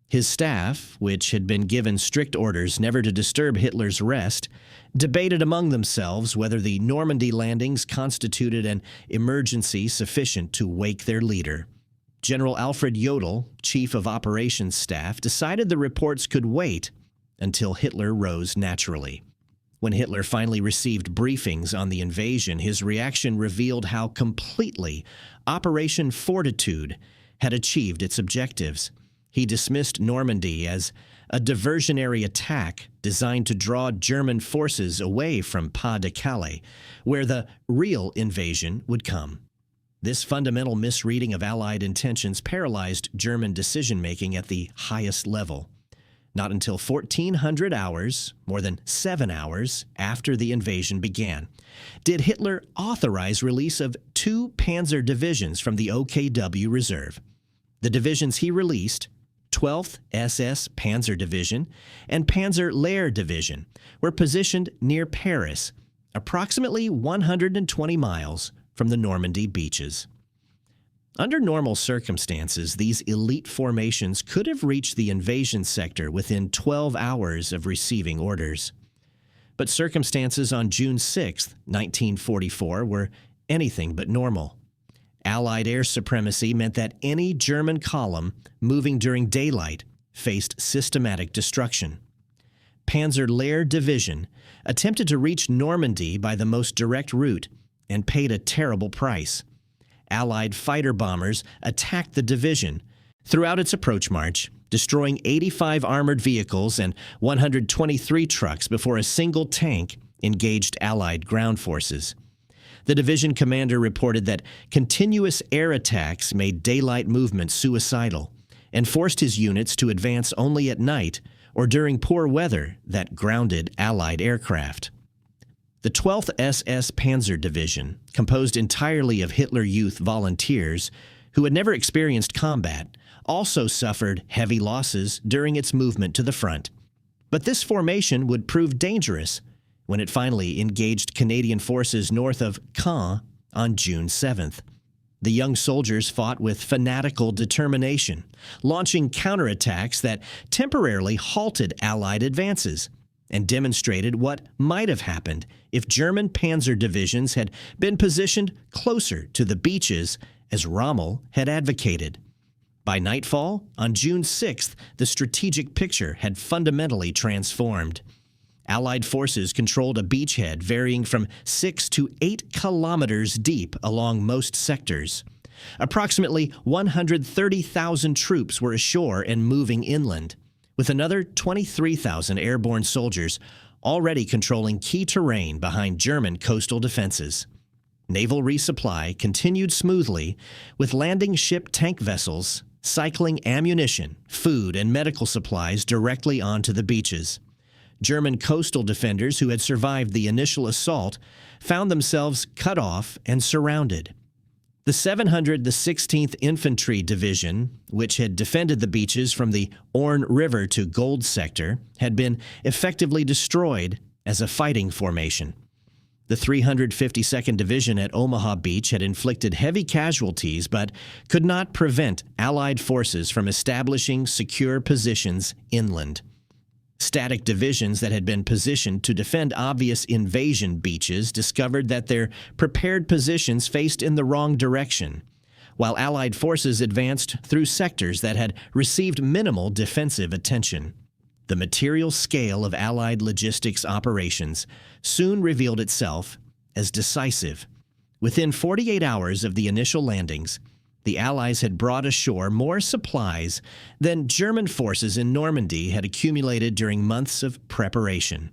His staff, which had been given strict orders never to disturb Hitler's rest, debated among themselves whether the Normandy landings constituted an emergency sufficient to wake their leader. General Alfred Jodl, chief of operations staff, decided the reports could wait until Hitler rose naturally. When Hitler finally received briefings on the invasion, his reaction revealed how completely Operation Fortitude had achieved its objectives. He dismissed Normandy as a diversionary attack designed to draw German forces away from Pas-de-Calais, where the real invasion would come. This fundamental misreading of Allied intentions paralyzed German decision-making at the highest level. Not until 1,400 hours, more than 7 hours after the invasion began, did Hitler authorize release of 2 panzer divisions from the OKW Reserve. The divisions he released, 12th SS Panzer Division and Panzer Lehr Division, were positioned near Paris, approximately 120 miles from the Normandy beaches. Under normal circumstances, these elite formations could have reached the invasion sector within 12 hours of receiving orders. But circumstances on June 6, 1944, were anything but normal. Allied air supremacy meant that any German column moving during daylight faced systematic destruction. Panzer Lehr Division attempted to reach Normandy by the most direct route and paid a terrible price. Allied fighter bombers attacked the division throughout its approach march, destroying 85 armored vehicles and 123 trucks before a single tank engaged Allied ground forces. The division commander reported that continuous air attacks made daylight movement suicidal and forced his units to advance only at night or during poor weather that grounded Allied aircraft. The 12th SS Panzer Division, composed entirely of Hitler Youth volunteers who had never experienced combat, also suffered heavy losses during its movement to the front. But this formation would prove dangerous when it finally engaged Canadian forces north of Caen on June 7th. The young soldiers fought with fanatical determination, launching counterattacks that temporarily halted Allied advances and demonstrated what might have happened if German panzer divisions had been positioned closer to the beaches as Rommel had advocated. By nightfall, on June 6th, the strategic picture had fundamentally transformed. Allied forces controlled a beachhead varying from 6 to 8 kilometers deep along most sectors. Approximately 130,000 troops were ashore and moving inland, with another 23,000 airborne soldiers already controlling key terrain behind German coastal defenses. Naval resupply continued smoothly, with landing ship tank vessels cycling ammunition, food, and medical supplies directly onto the beaches. German coastal defenders who had survived the initial assault found themselves cut off and surrounded. The 716th Infantry Division, which had defended the beaches from the Orne River to Gold Sector, had been effectively destroyed as a fighting formation. The 352nd Division at Omaha Beach had inflicted heavy casualties but could not prevent Allied forces from establishing secure positions inland. Static divisions that had been positioned to defend obvious invasion beaches discovered that their prepared positions faced in the wrong direction, while Allied forces advanced through sectors that had received minimal defensive attention. The material scale of Allied logistics operations soon revealed itself as decisive. Within 48 hours of the initial landings, the Allies had brought ashore more supplies than German forces in Normandy had accumulated during months of preparation.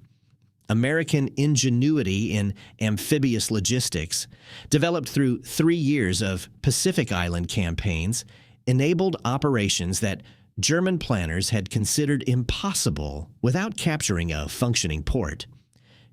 American ingenuity in amphibious logistics, developed through 3 years of Pacific Island campaigns, enabled operations that German planners had considered impossible without capturing a functioning port.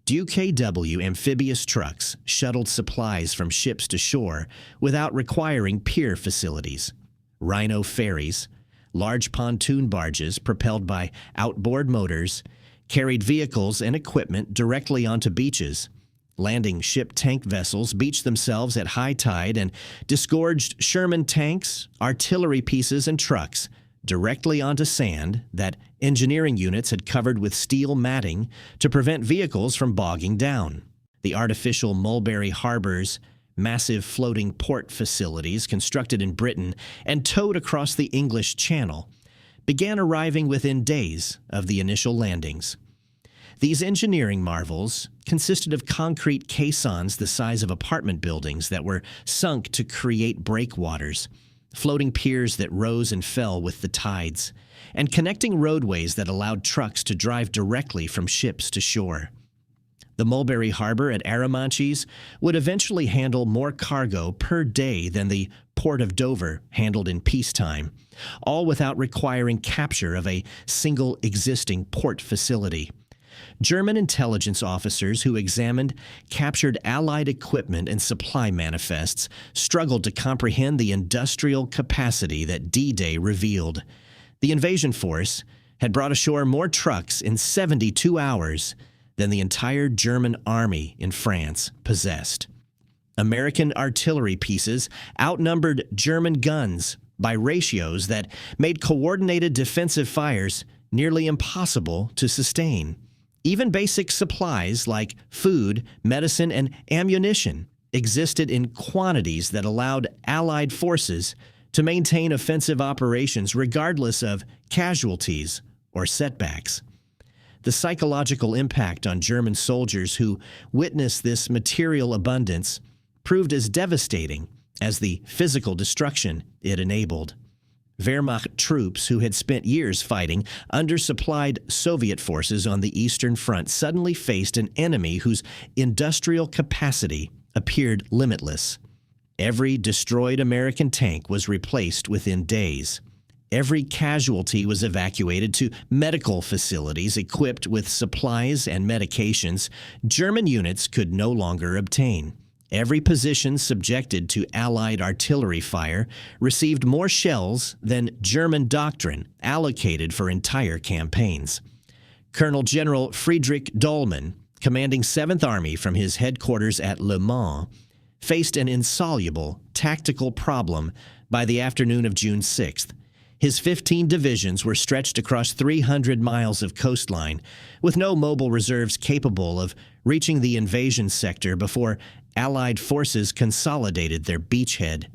UKW amphibious trucks shuttled supplies from ships to shore without requiring pier facilities. Rhino ferries, large pontoon barges propelled by outboard motors, carried vehicles and equipment directly onto beaches. Landing ship tank vessels beached themselves at high tide and disgorged Sherman tanks, artillery pieces, and trucks directly onto sand that engineering units had covered with steel matting to prevent vehicles from bogging down. The artificial Mulberry Harbors, massive floating port facilities constructed in Britain and towed across the English Channel, began arriving within days of the initial landings. These engineering marvels consisted of concrete caissons the size of apartment buildings that were sunk to create breakwaters, floating piers that rose and fell with the tides, and connecting roadways that allowed trucks to drive directly from ships to shore. The Mulberry Harbor at Arromanches would eventually handle more cargo per day than the Port of Dover handled in peacetime, all without requiring capture of a single existing port facility. German intelligence officers who examined captured Allied equipment and supply manifests struggled to comprehend the industrial capacity that D-Day revealed. The invasion force had brought ashore more trucks in 72 hours than the entire German army in France possessed. American artillery pieces outnumbered German guns by ratios that made coordinated defensive fires nearly impossible to sustain. Even basic supplies like food, medicine, and ammunition existed in quantities that allowed Allied forces to maintain offensive operations regardless of casualties or setbacks. The psychological impact on German soldiers who witnessed this material abundance proved as devastating as the physical destruction it enabled. Wehrmacht troops who had spent years fighting undersupplied Soviet forces on the Eastern Front suddenly faced an enemy whose industrial capacity appeared limitless. Every destroyed American tank was replaced within days. Every casualty was evacuated to medical facilities equipped with supplies and medications German units could no longer obtain. Every position subjected to Allied artillery fire received more shells than German doctrine allocated for entire campaigns. Colonel General Friedrich Dollmann, commanding 7th Army from his headquarters at Le Mans, faced an insoluble tactical problem by the afternoon of June 6th. His 15 divisions were stretched across 300 miles of coastline, with no mobile reserves capable of reaching the invasion sector before Allied forces consolidated their beachhead.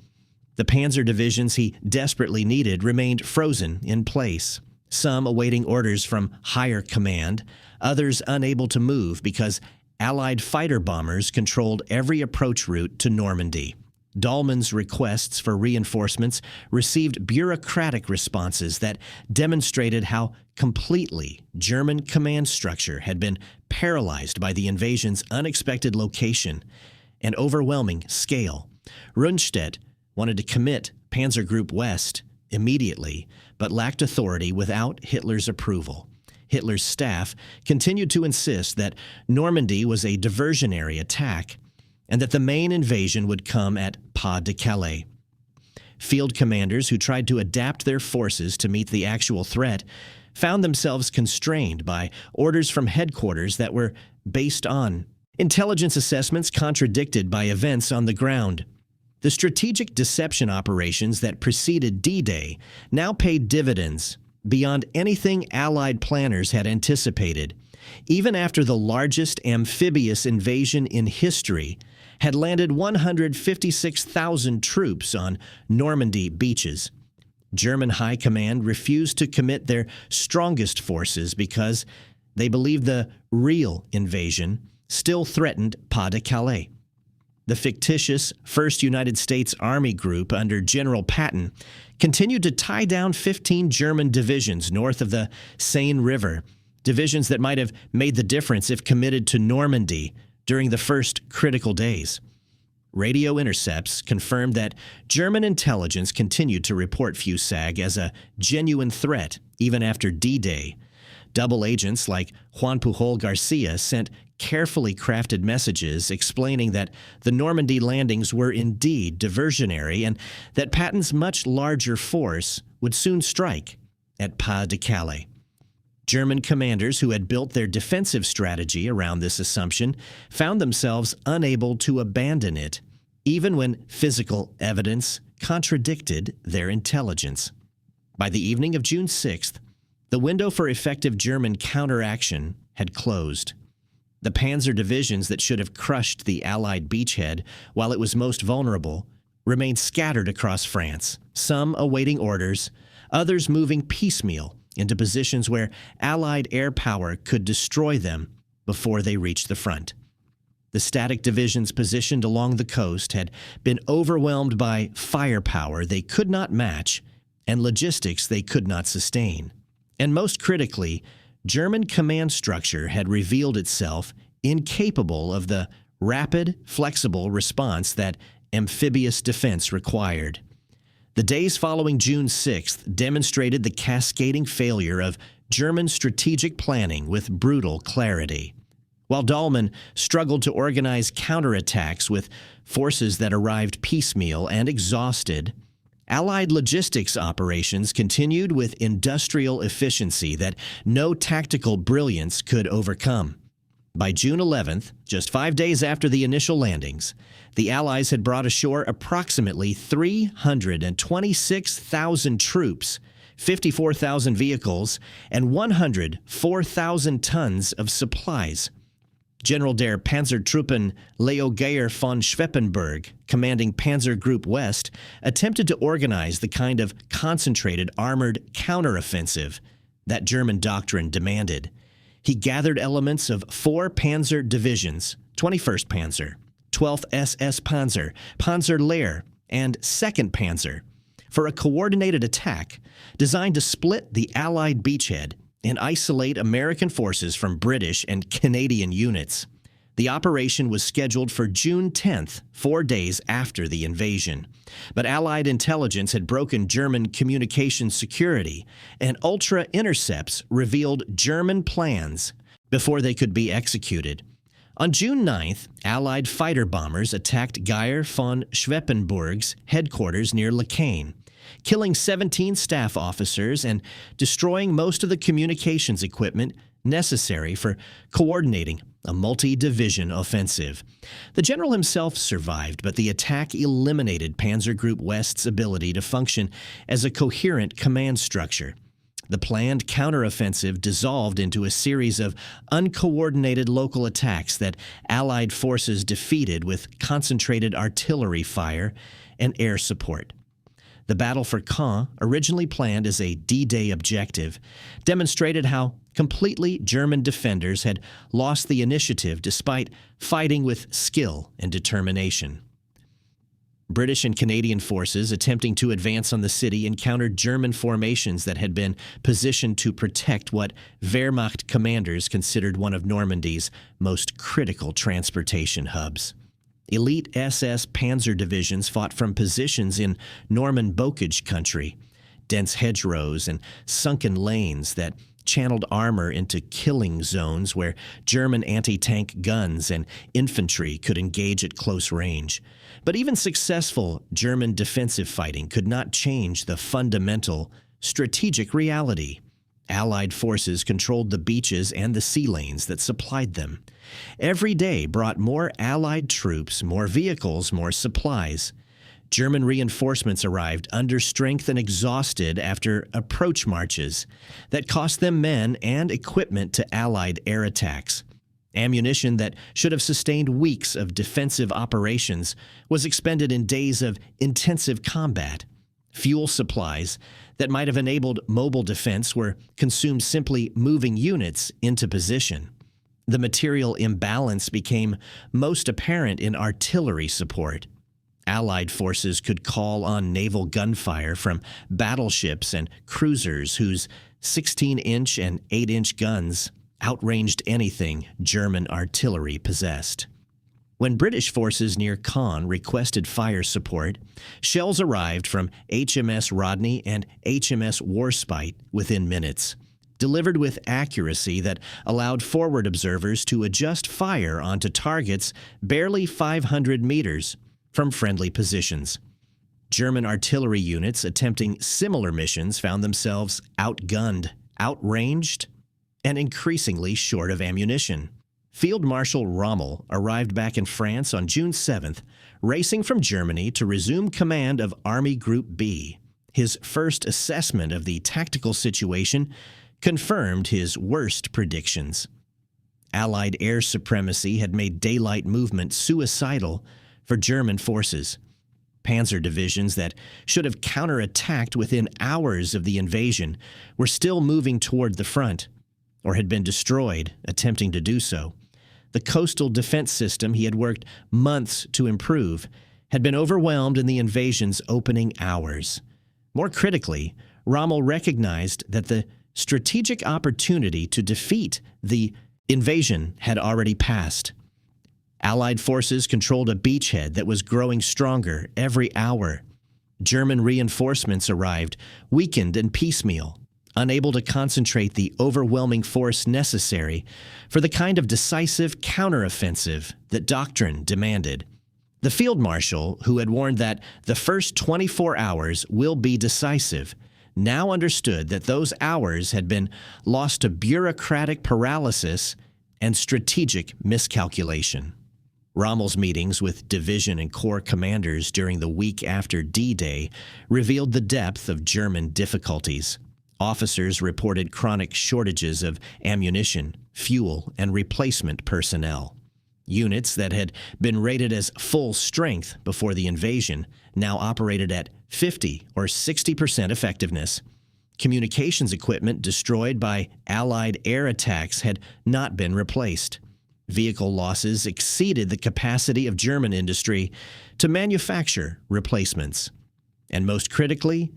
The panzer divisions he desperately needed remained frozen in place, some awaiting orders from higher command, others unable to move because Allied fighter bombers controlled every approach route to Normandy. Dollmann's requests for reinforcements received bureaucratic responses that demonstrated how completely German command structure had been paralyzed by the invasion's unexpected location and overwhelming scale. Rundstedt wanted to commit Panzer Group West immediately, but lacked authority without Hitler's approval. Hitler's staff continued to insist that Normandy was a diversionary attack and that the main invasion would come at Pas de Calais. Field commanders who tried to adapt their forces to meet the actual threat found themselves constrained by orders from headquarters that were based on intelligence assessments contradicted by events on the ground. The strategic deception operations that preceded D-Day now paid dividends beyond anything Allied planners had anticipated. Even after the largest amphibious invasion in history had landed 156,000 troops on Normandy beaches, German high command refused to commit their strongest forces because they believed the real invasion still threatened Pas de Calais. The fictitious 1st United States Army Group under General Patton continued to tie down 15 German divisions north of the Seine River divisions that might have made the difference if committed to Normandy during the first critical days. Radio intercepts confirmed that German intelligence continued to report Fusag as a genuine threat even after D-Day. Double agents like Juan Pujol Garcia sent carefully crafted messages explaining that the Normandy landings were indeed diversionary and that Patton's much larger force would soon strike at Pas de Calais. German commanders who had built their defensive strategy around this assumption found themselves unable to abandon it, even when physical evidence contradicted their intelligence. By the evening of June 6th, the window for effective German counteraction had closed. The panzer divisions that should have crushed the Allied beachhead while it was most vulnerable remained scattered across France, some awaiting orders, others moving piecemeal into positions where Allied air power could destroy them before they reached the front. The static divisions positioned along the coast had been overwhelmed by firepower they could not match and logistics they could not sustain. And most critically, German command structure had revealed itself incapable of the rapid, flexible response that amphibious defense required. The days following June 6th demonstrated the cascading failure of German strategic planning with brutal clarity. While Dahlmann struggled to organize counterattacks with forces that arrived piecemeal and exhausted, Allied logistics operations continued with industrial efficiency that no tactical brilliance could overcome. By June 11th, just 5 days after the initial landings, the Allies had brought ashore approximately 326,000 troops, 54,000 vehicles, and 104,000 tons of supplies. General der Panzertruppen Leo Geyer von Schweppenberg, commanding Panzer Group West, attempted to organize the kind of concentrated armored counteroffensive that German doctrine demanded. He gathered elements of 4 Panzer divisions, 21st Panzer, 12th SS Panzer, Panzer Lehr, and 2nd Panzer, for a coordinated attack designed to split the Allied beachhead and isolate American forces from British and Canadian units. The operation was scheduled for June 10th, 4 days after the invasion. But Allied intelligence had broken German communication security, and ultra intercepts revealed German plans before they could be executed. On June 9th, Allied fighter bombers attacked Geyer von Schweppenberg's headquarters near Lacane, killing 17 staff officers and destroying most of the communications equipment necessary for coordinating a multi-division offensive. The general himself survived, but the attack eliminated Panzer Group West's ability to function as a coherent command structure. The planned counteroffensive dissolved into a series of uncoordinated local attacks that Allied forces defeated with concentrated artillery fire and air support. The battle for Caen, originally planned as a D-Day objective, demonstrated how completely German defenders had lost the initiative despite fighting with skill and determination. British and Canadian forces attempting to advance on the city encountered German formations that had been positioned to protect what Wehrmacht commanders considered one of Normandy's most critical transportation hubs. Elite SS panzer divisions fought from positions in Norman bocage country, dense hedgerows and sunken lanes that channeled armor into killing zones where German anti-tank guns and infantry could engage at close range. But even successful German defensive fighting could not change the fundamental strategic reality. Allied forces controlled the beaches and the sea lanes that supplied them. Every day brought more Allied troops, more vehicles, more supplies. German reinforcements arrived under strength and exhausted after approach marches that cost them men and equipment to Allied air attacks. Ammunition that should have sustained weeks of defensive operations was expended in days of intensive combat. Fuel supplies that might have enabled mobile defense were consumed simply moving units into position. The material imbalance became most apparent in artillery support. Allied forces could call on naval gunfire from battleships and cruisers whose 16-inch and 8-inch guns outranged anything German artillery possessed. When British forces near Caen requested fire support, shells arrived from HMS Rodney and HMS Warspite within minutes, delivered with accuracy that allowed forward observers to adjust fire onto targets barely 500 meters from friendly positions. German artillery units attempting similar missions found themselves outgunned, outranged, and increasingly short of ammunition. Field Marshal Rommel arrived back in France on June 7th, racing from Germany to resume command of Army Group B. His first assessment of the tactical situation confirmed his worst predictions. Allied air supremacy had made daylight movement suicidal for German forces. Panzer divisions that should have counterattacked within hours of the invasion were still moving toward the front, or had been destroyed attempting to do so. The coastal defense system he had worked months to improve had been overwhelmed in the invasion's opening hours. More critically, Rommel recognized that the strategic opportunity to defeat the invasion had already passed. Allied forces controlled a beachhead that was growing stronger every hour. German reinforcements arrived, weakened and piecemeal, unable to concentrate the overwhelming force necessary for the kind of decisive counteroffensive that doctrine demanded. The field marshal, who had warned that the first 24 hours will be decisive, now understood that those hours had been lost to bureaucratic paralysis and strategic miscalculation. Rommel's meetings with division and corps commanders during the week after D-Day revealed the depth of German difficulties. Officers reported chronic shortages of ammunition, fuel, and replacement personnel. Units that had been rated as full strength before the invasion now operated at 50 or 60% effectiveness. Communications equipment destroyed by Allied air attacks had not been replaced. Vehicle losses exceeded the capacity of German industry to manufacture replacements. And most critically,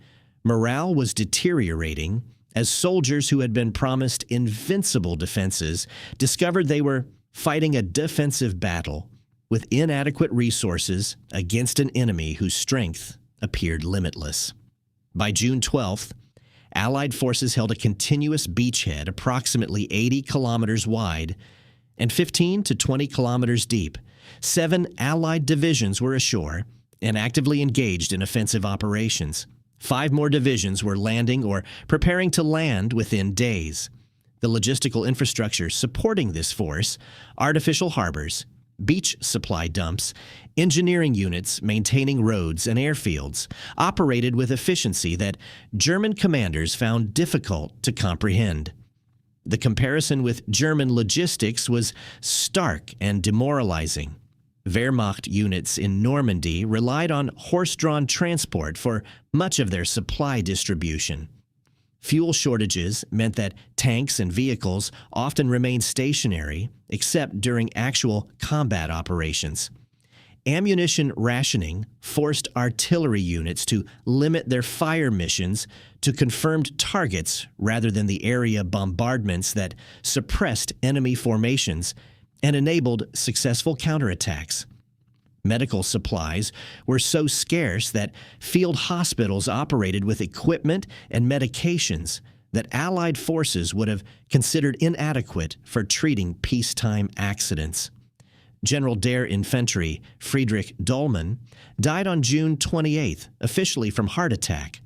morale was deteriorating as soldiers who had been promised invincible defenses discovered they were fighting a defensive battle with inadequate resources against an enemy whose strength appeared limitless. By June 12th, Allied forces held a continuous beachhead approximately 80 kilometers wide and 15 to 20 kilometers deep. 7 Allied divisions were ashore and actively engaged in offensive operations. 5 more divisions were landing or preparing to land within days. The logistical infrastructure supporting this force, artificial harbors, beach supply dumps, engineering units maintaining roads and airfields, operated with efficiency that German commanders found difficult to comprehend. The comparison with German logistics was stark and demoralizing. Wehrmacht units in Normandy relied on horse-drawn transport for much of their supply distribution. Fuel shortages meant that tanks and vehicles often remained stationary, except during actual combat operations. Ammunition rationing forced artillery units to limit their fire missions to confirmed targets rather than the area bombardments that suppressed enemy formations and enabled successful counterattacks. Medical supplies were so scarce that field hospitals operated with equipment and medications that Allied forces would have considered inadequate for treating peacetime accidents. General der Infantry Friedrich Dollmann died on June 28th, officially from heart attack,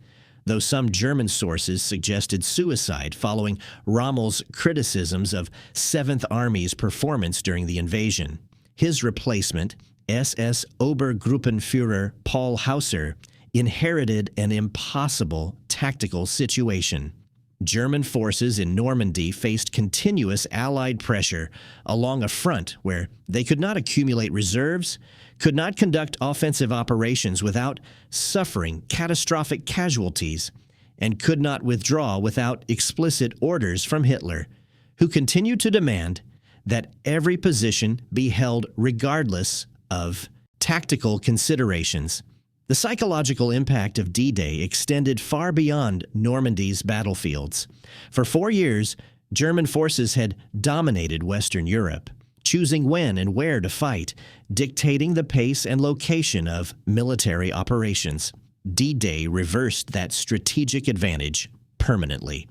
though some German sources suggested suicide following Rommel's criticisms of 7th Army's performance during the invasion. His replacement, SS Obergruppenführer Paul Hauser, inherited an impossible tactical situation. German forces in Normandy faced continuous Allied pressure along a front where they could not accumulate reserves, could not conduct offensive operations without suffering catastrophic casualties, and could not withdraw without explicit orders from Hitler, who continued to demand that every position be held regardless of Tactical considerations. The psychological impact of D-Day extended far beyond Normandy's battlefields. For 4 years, German forces had dominated Western Europe, choosing when and where to fight, dictating the pace and location of military operations. D-Day reversed that strategic advantage permanently.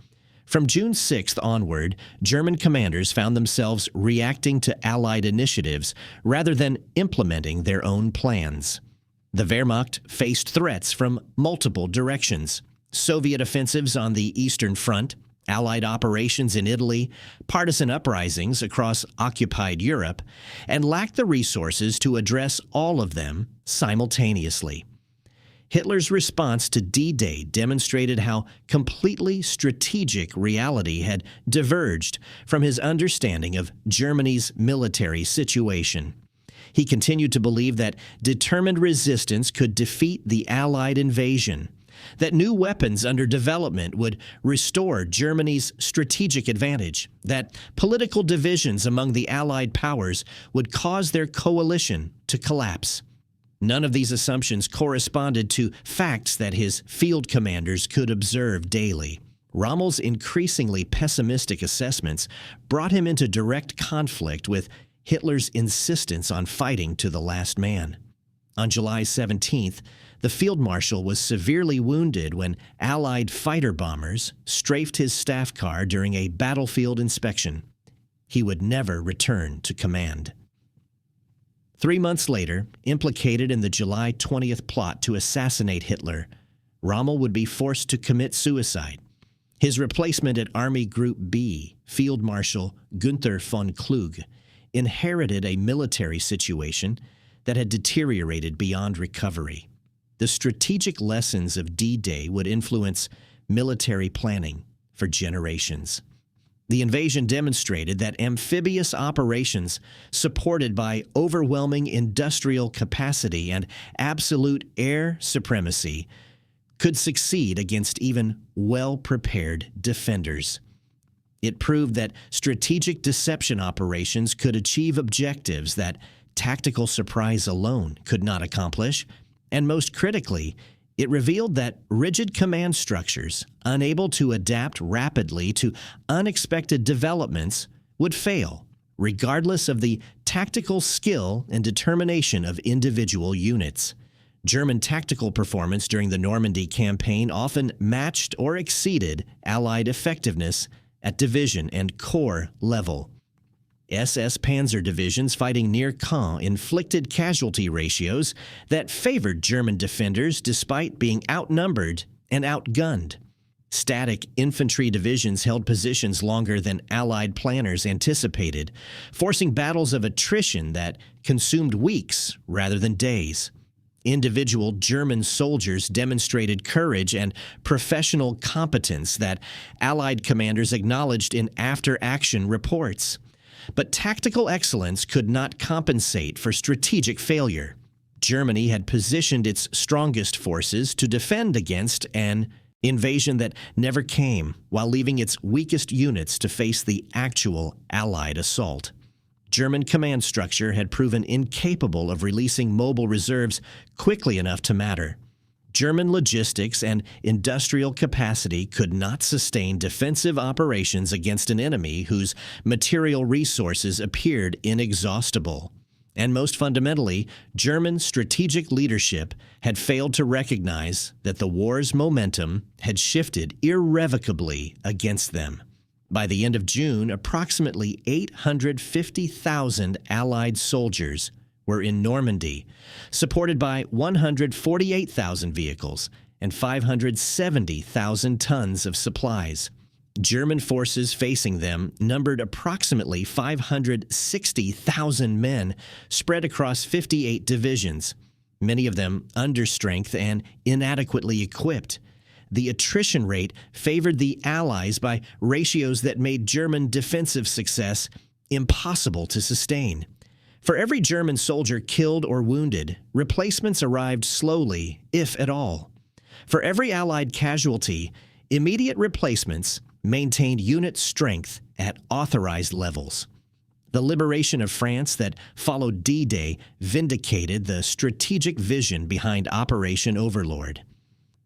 From June 6th onward, German commanders found themselves reacting to Allied initiatives rather than implementing their own plans. The Wehrmacht faced threats from multiple directions: Soviet offensives on the Eastern Front, Allied operations in Italy, partisan uprisings across occupied Europe, and lacked the resources to address all of them simultaneously. Hitler's response to D-Day demonstrated how completely strategic reality had diverged from his understanding of Germany's military situation. He continued to believe that determined resistance could defeat the Allied invasion, that new weapons under development would restore Germany's strategic advantage, that political divisions among the Allied powers would cause their coalition to collapse. None of these assumptions corresponded to facts that his field commanders could observe daily. Rommel's increasingly pessimistic assessments brought him into direct conflict with Hitler's insistence on fighting to the last man. On July 17th, the field marshal was severely wounded when Allied fighter bombers strafed his staff car during a battlefield inspection. He would never return to command. 3 months later, implicated in the July 20th plot to assassinate Hitler, Rommel would be forced to commit suicide. His replacement at Army Group B, Field Marshal Günther von Kluge, inherited a military situation that had deteriorated beyond recovery. The strategic lessons of D-Day would influence military planning for generations. The invasion demonstrated that amphibious operations supported by overwhelming industrial capacity and absolute air supremacy could succeed against even well-prepared defenders. It proved that strategic deception operations could achieve objectives that tactical surprise alone could not accomplish, and most critically, it revealed that rigid command structures, unable to adapt rapidly to unexpected developments, would fail, regardless of the tactical skill and determination of individual units. German tactical performance during the Normandy campaign often matched or exceeded Allied effectiveness at division and corps level. SS Panzer divisions fighting near Caen inflicted casualty ratios that favored German defenders despite being outnumbered and outgunned. Static infantry divisions held positions longer than Allied planners anticipated, forcing battles of attrition that consumed weeks rather than days. Individual German soldiers demonstrated courage and professional competence that Allied commanders acknowledged in after-action reports. But tactical excellence could not compensate for strategic failure. Germany had positioned its strongest forces to defend against an invasion that never came, while leaving its weakest units to face the actual Allied assault. German command structure had proven incapable of releasing mobile reserves quickly enough to matter. German logistics and industrial capacity could not sustain defensive operations against an enemy whose material resources appeared inexhaustible. And most fundamentally, German strategic leadership had failed to recognize that the war's momentum had shifted irrevocably against them. By the end of June, approximately 850,000 Allied soldiers were in Normandy, supported by 148,000 vehicles and 570,000 tons of supplies. German forces facing them numbered approximately 560,000 men spread across 58 divisions, many of them understrength and inadequately equipped. The attrition rate favored the Allies by ratios that made German defensive success impossible to sustain. For every German soldier killed or wounded, replacements arrived slowly, if at all. For every Allied casualty, immediate replacements maintained unit strength at authorized levels. The liberation of France that followed D-Day vindicated the strategic vision behind Operation Overlord.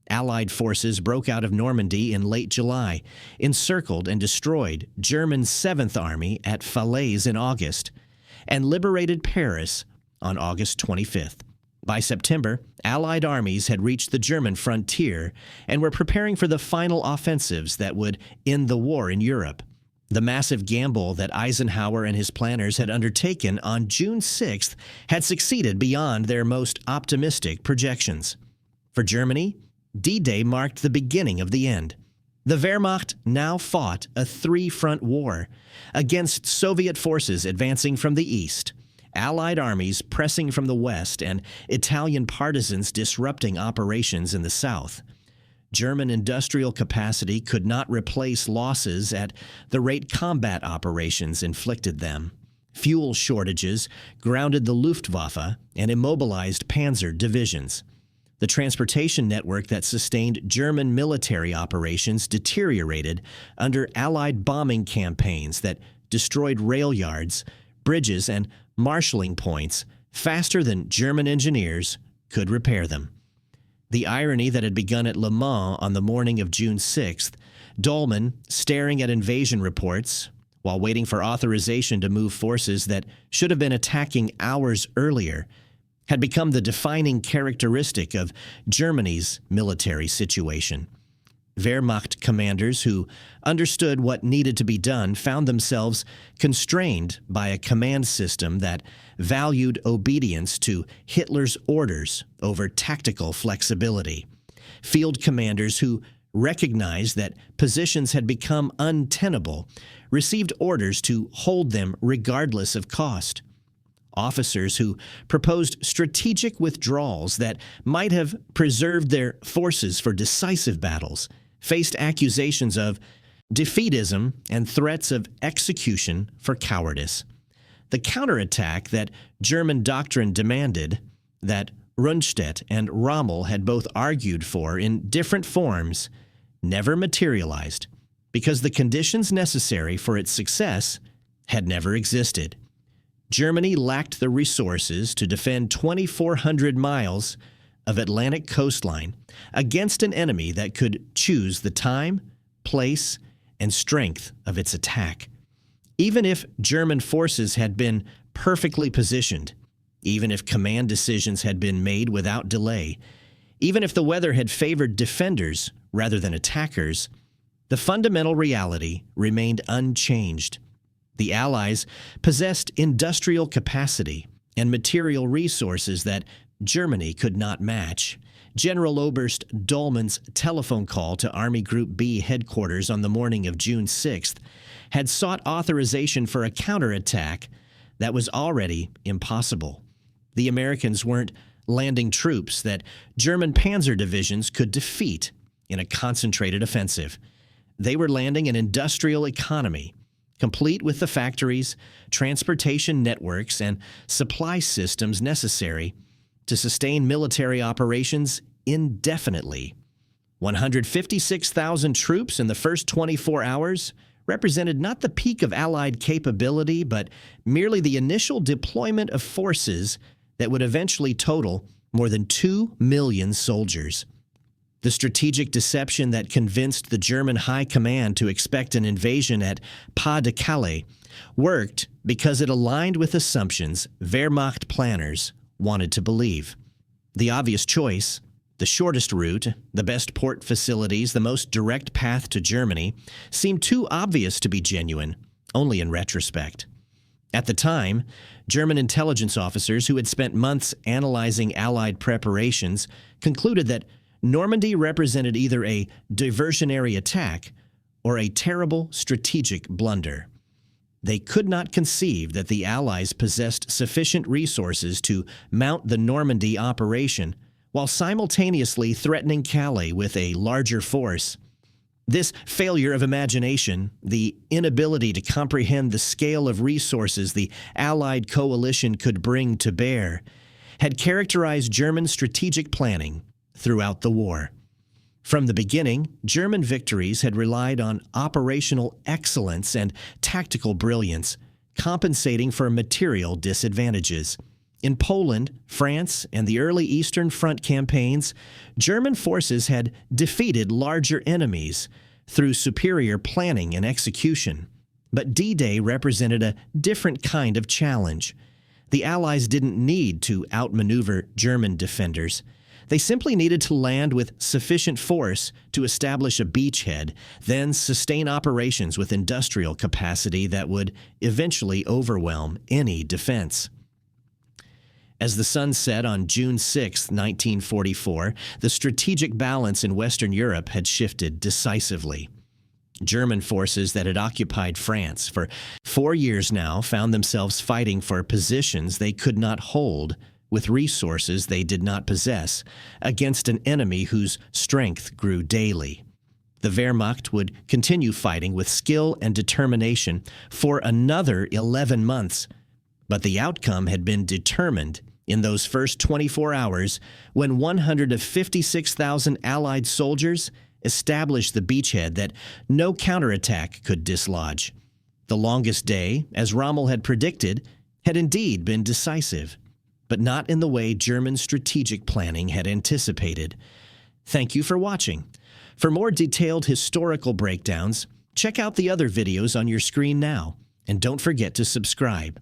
Allied forces broke out of Normandy in late July, encircled and destroyed German 7th Army at Falaise in August, and liberated Paris on August 25th. By September, Allied armies had reached the German frontier and were preparing for the final offensives that would end the war in Europe. The massive gamble that Eisenhower and his planners had undertaken on June 6th had succeeded beyond their most optimistic projections. For Germany, D-Day marked the beginning of the end. The Wehrmacht now fought a three-front war against Soviet forces advancing from the east, Allied armies pressing from the west, and Italian partisans disrupting operations in the south. German industrial capacity could not replace losses at the rate combat operations inflicted them. Fuel shortages grounded the Luftwaffe and immobilized panzer divisions. The transportation network that sustained German military operations deteriorated under Allied bombing campaigns that destroyed rail yards, bridges, and marshalling points faster than German engineers could repair them. The irony that had begun at Le Mans on the morning of June 6th, Dolman staring at invasion reports while waiting for authorization to move forces that should have been attacking hours earlier, had become the defining characteristic of Germany's military situation. Wehrmacht commanders who understood what needed to be done found themselves constrained by a command system that valued obedience to Hitler's orders over tactical flexibility. Field commanders who recognized that positions had become untenable received orders to hold them regardless of cost. Officers who proposed strategic withdrawals that might have preserved their forces for decisive battles faced accusations of defeatism and threats of execution for cowardice. The counterattack that German doctrine demanded, that Rundstedt and Rommel had both argued for in different forms, never materialized because the conditions necessary for its success had never existed. Germany lacked the resources to defend 2,400 miles of Atlantic coastline against an enemy that could choose the time, place, and strength of its attack. Even if German forces had been perfectly positioned, even if command decisions had been made without delay, even if the weather had favored defenders rather than attackers, the fundamental reality remained unchanged. The Allies possessed industrial capacity and material resources that Germany could not match. General Oberst Dolman's telephone call to Army Group B headquarters on the morning of June 6th had sought authorization for a counterattack that was already impossible. The Americans weren't landing troops that German panzer divisions could defeat in a concentrated offensive. They were landing an industrial economy, complete with the factories, transportation networks, and supply systems necessary to sustain military operations indefinitely. 156,000 troops in the first 24 hours represented not the peak of Allied capability, but merely the initial deployment of forces that would eventually total more than 2 million soldiers. The strategic deception that convinced the German high command to expect an invasion at Pas de Calais worked because it aligned with assumptions Wehrmacht planners wanted to believe. The obvious choice, the shortest route, the best port facilities, the most direct path to Germany, seemed too obvious to be genuine, only in retrospect. At the time, German intelligence officers who had spent months analyzing Allied preparations concluded that Normandy represented either a diversionary attack or a terrible strategic blunder. They could not conceive that the Allies possessed sufficient resources to mount the Normandy operation while simultaneously threatening Calais with a larger force. This failure of imagination, the inability to comprehend the scale of resources the Allied coalition could bring to bear, had characterized German strategic planning throughout the war. From the beginning, German victories had relied on operational excellence and tactical brilliance, compensating for material disadvantages. In Poland, France, and the early Eastern Front campaigns, German forces had defeated larger enemies through superior planning and execution. But D-Day represented a different kind of challenge. The Allies didn't need to outmaneuver German defenders. They simply needed to land with sufficient force to establish a beachhead, then sustain operations with industrial capacity that would eventually overwhelm any defense. As the sun set on June 6, 1944, the strategic balance in Western Europe had shifted decisively. German forces that had occupied France for 4 years now found themselves fighting for positions they could not hold with resources they did not possess against an enemy whose strength grew daily. The Wehrmacht would continue fighting with skill and determination for another 11 months, but the outcome had been determined in those first 24 hours when 156,000 Allied soldiers established the beachhead that no counterattack could dislodge. The longest day, as Rommel had predicted, had indeed been decisive, but not in the way German strategic planning had anticipated. Thank you for watching. For more detailed historical breakdowns, check out the other videos on your screen now, and don't forget to subscribe.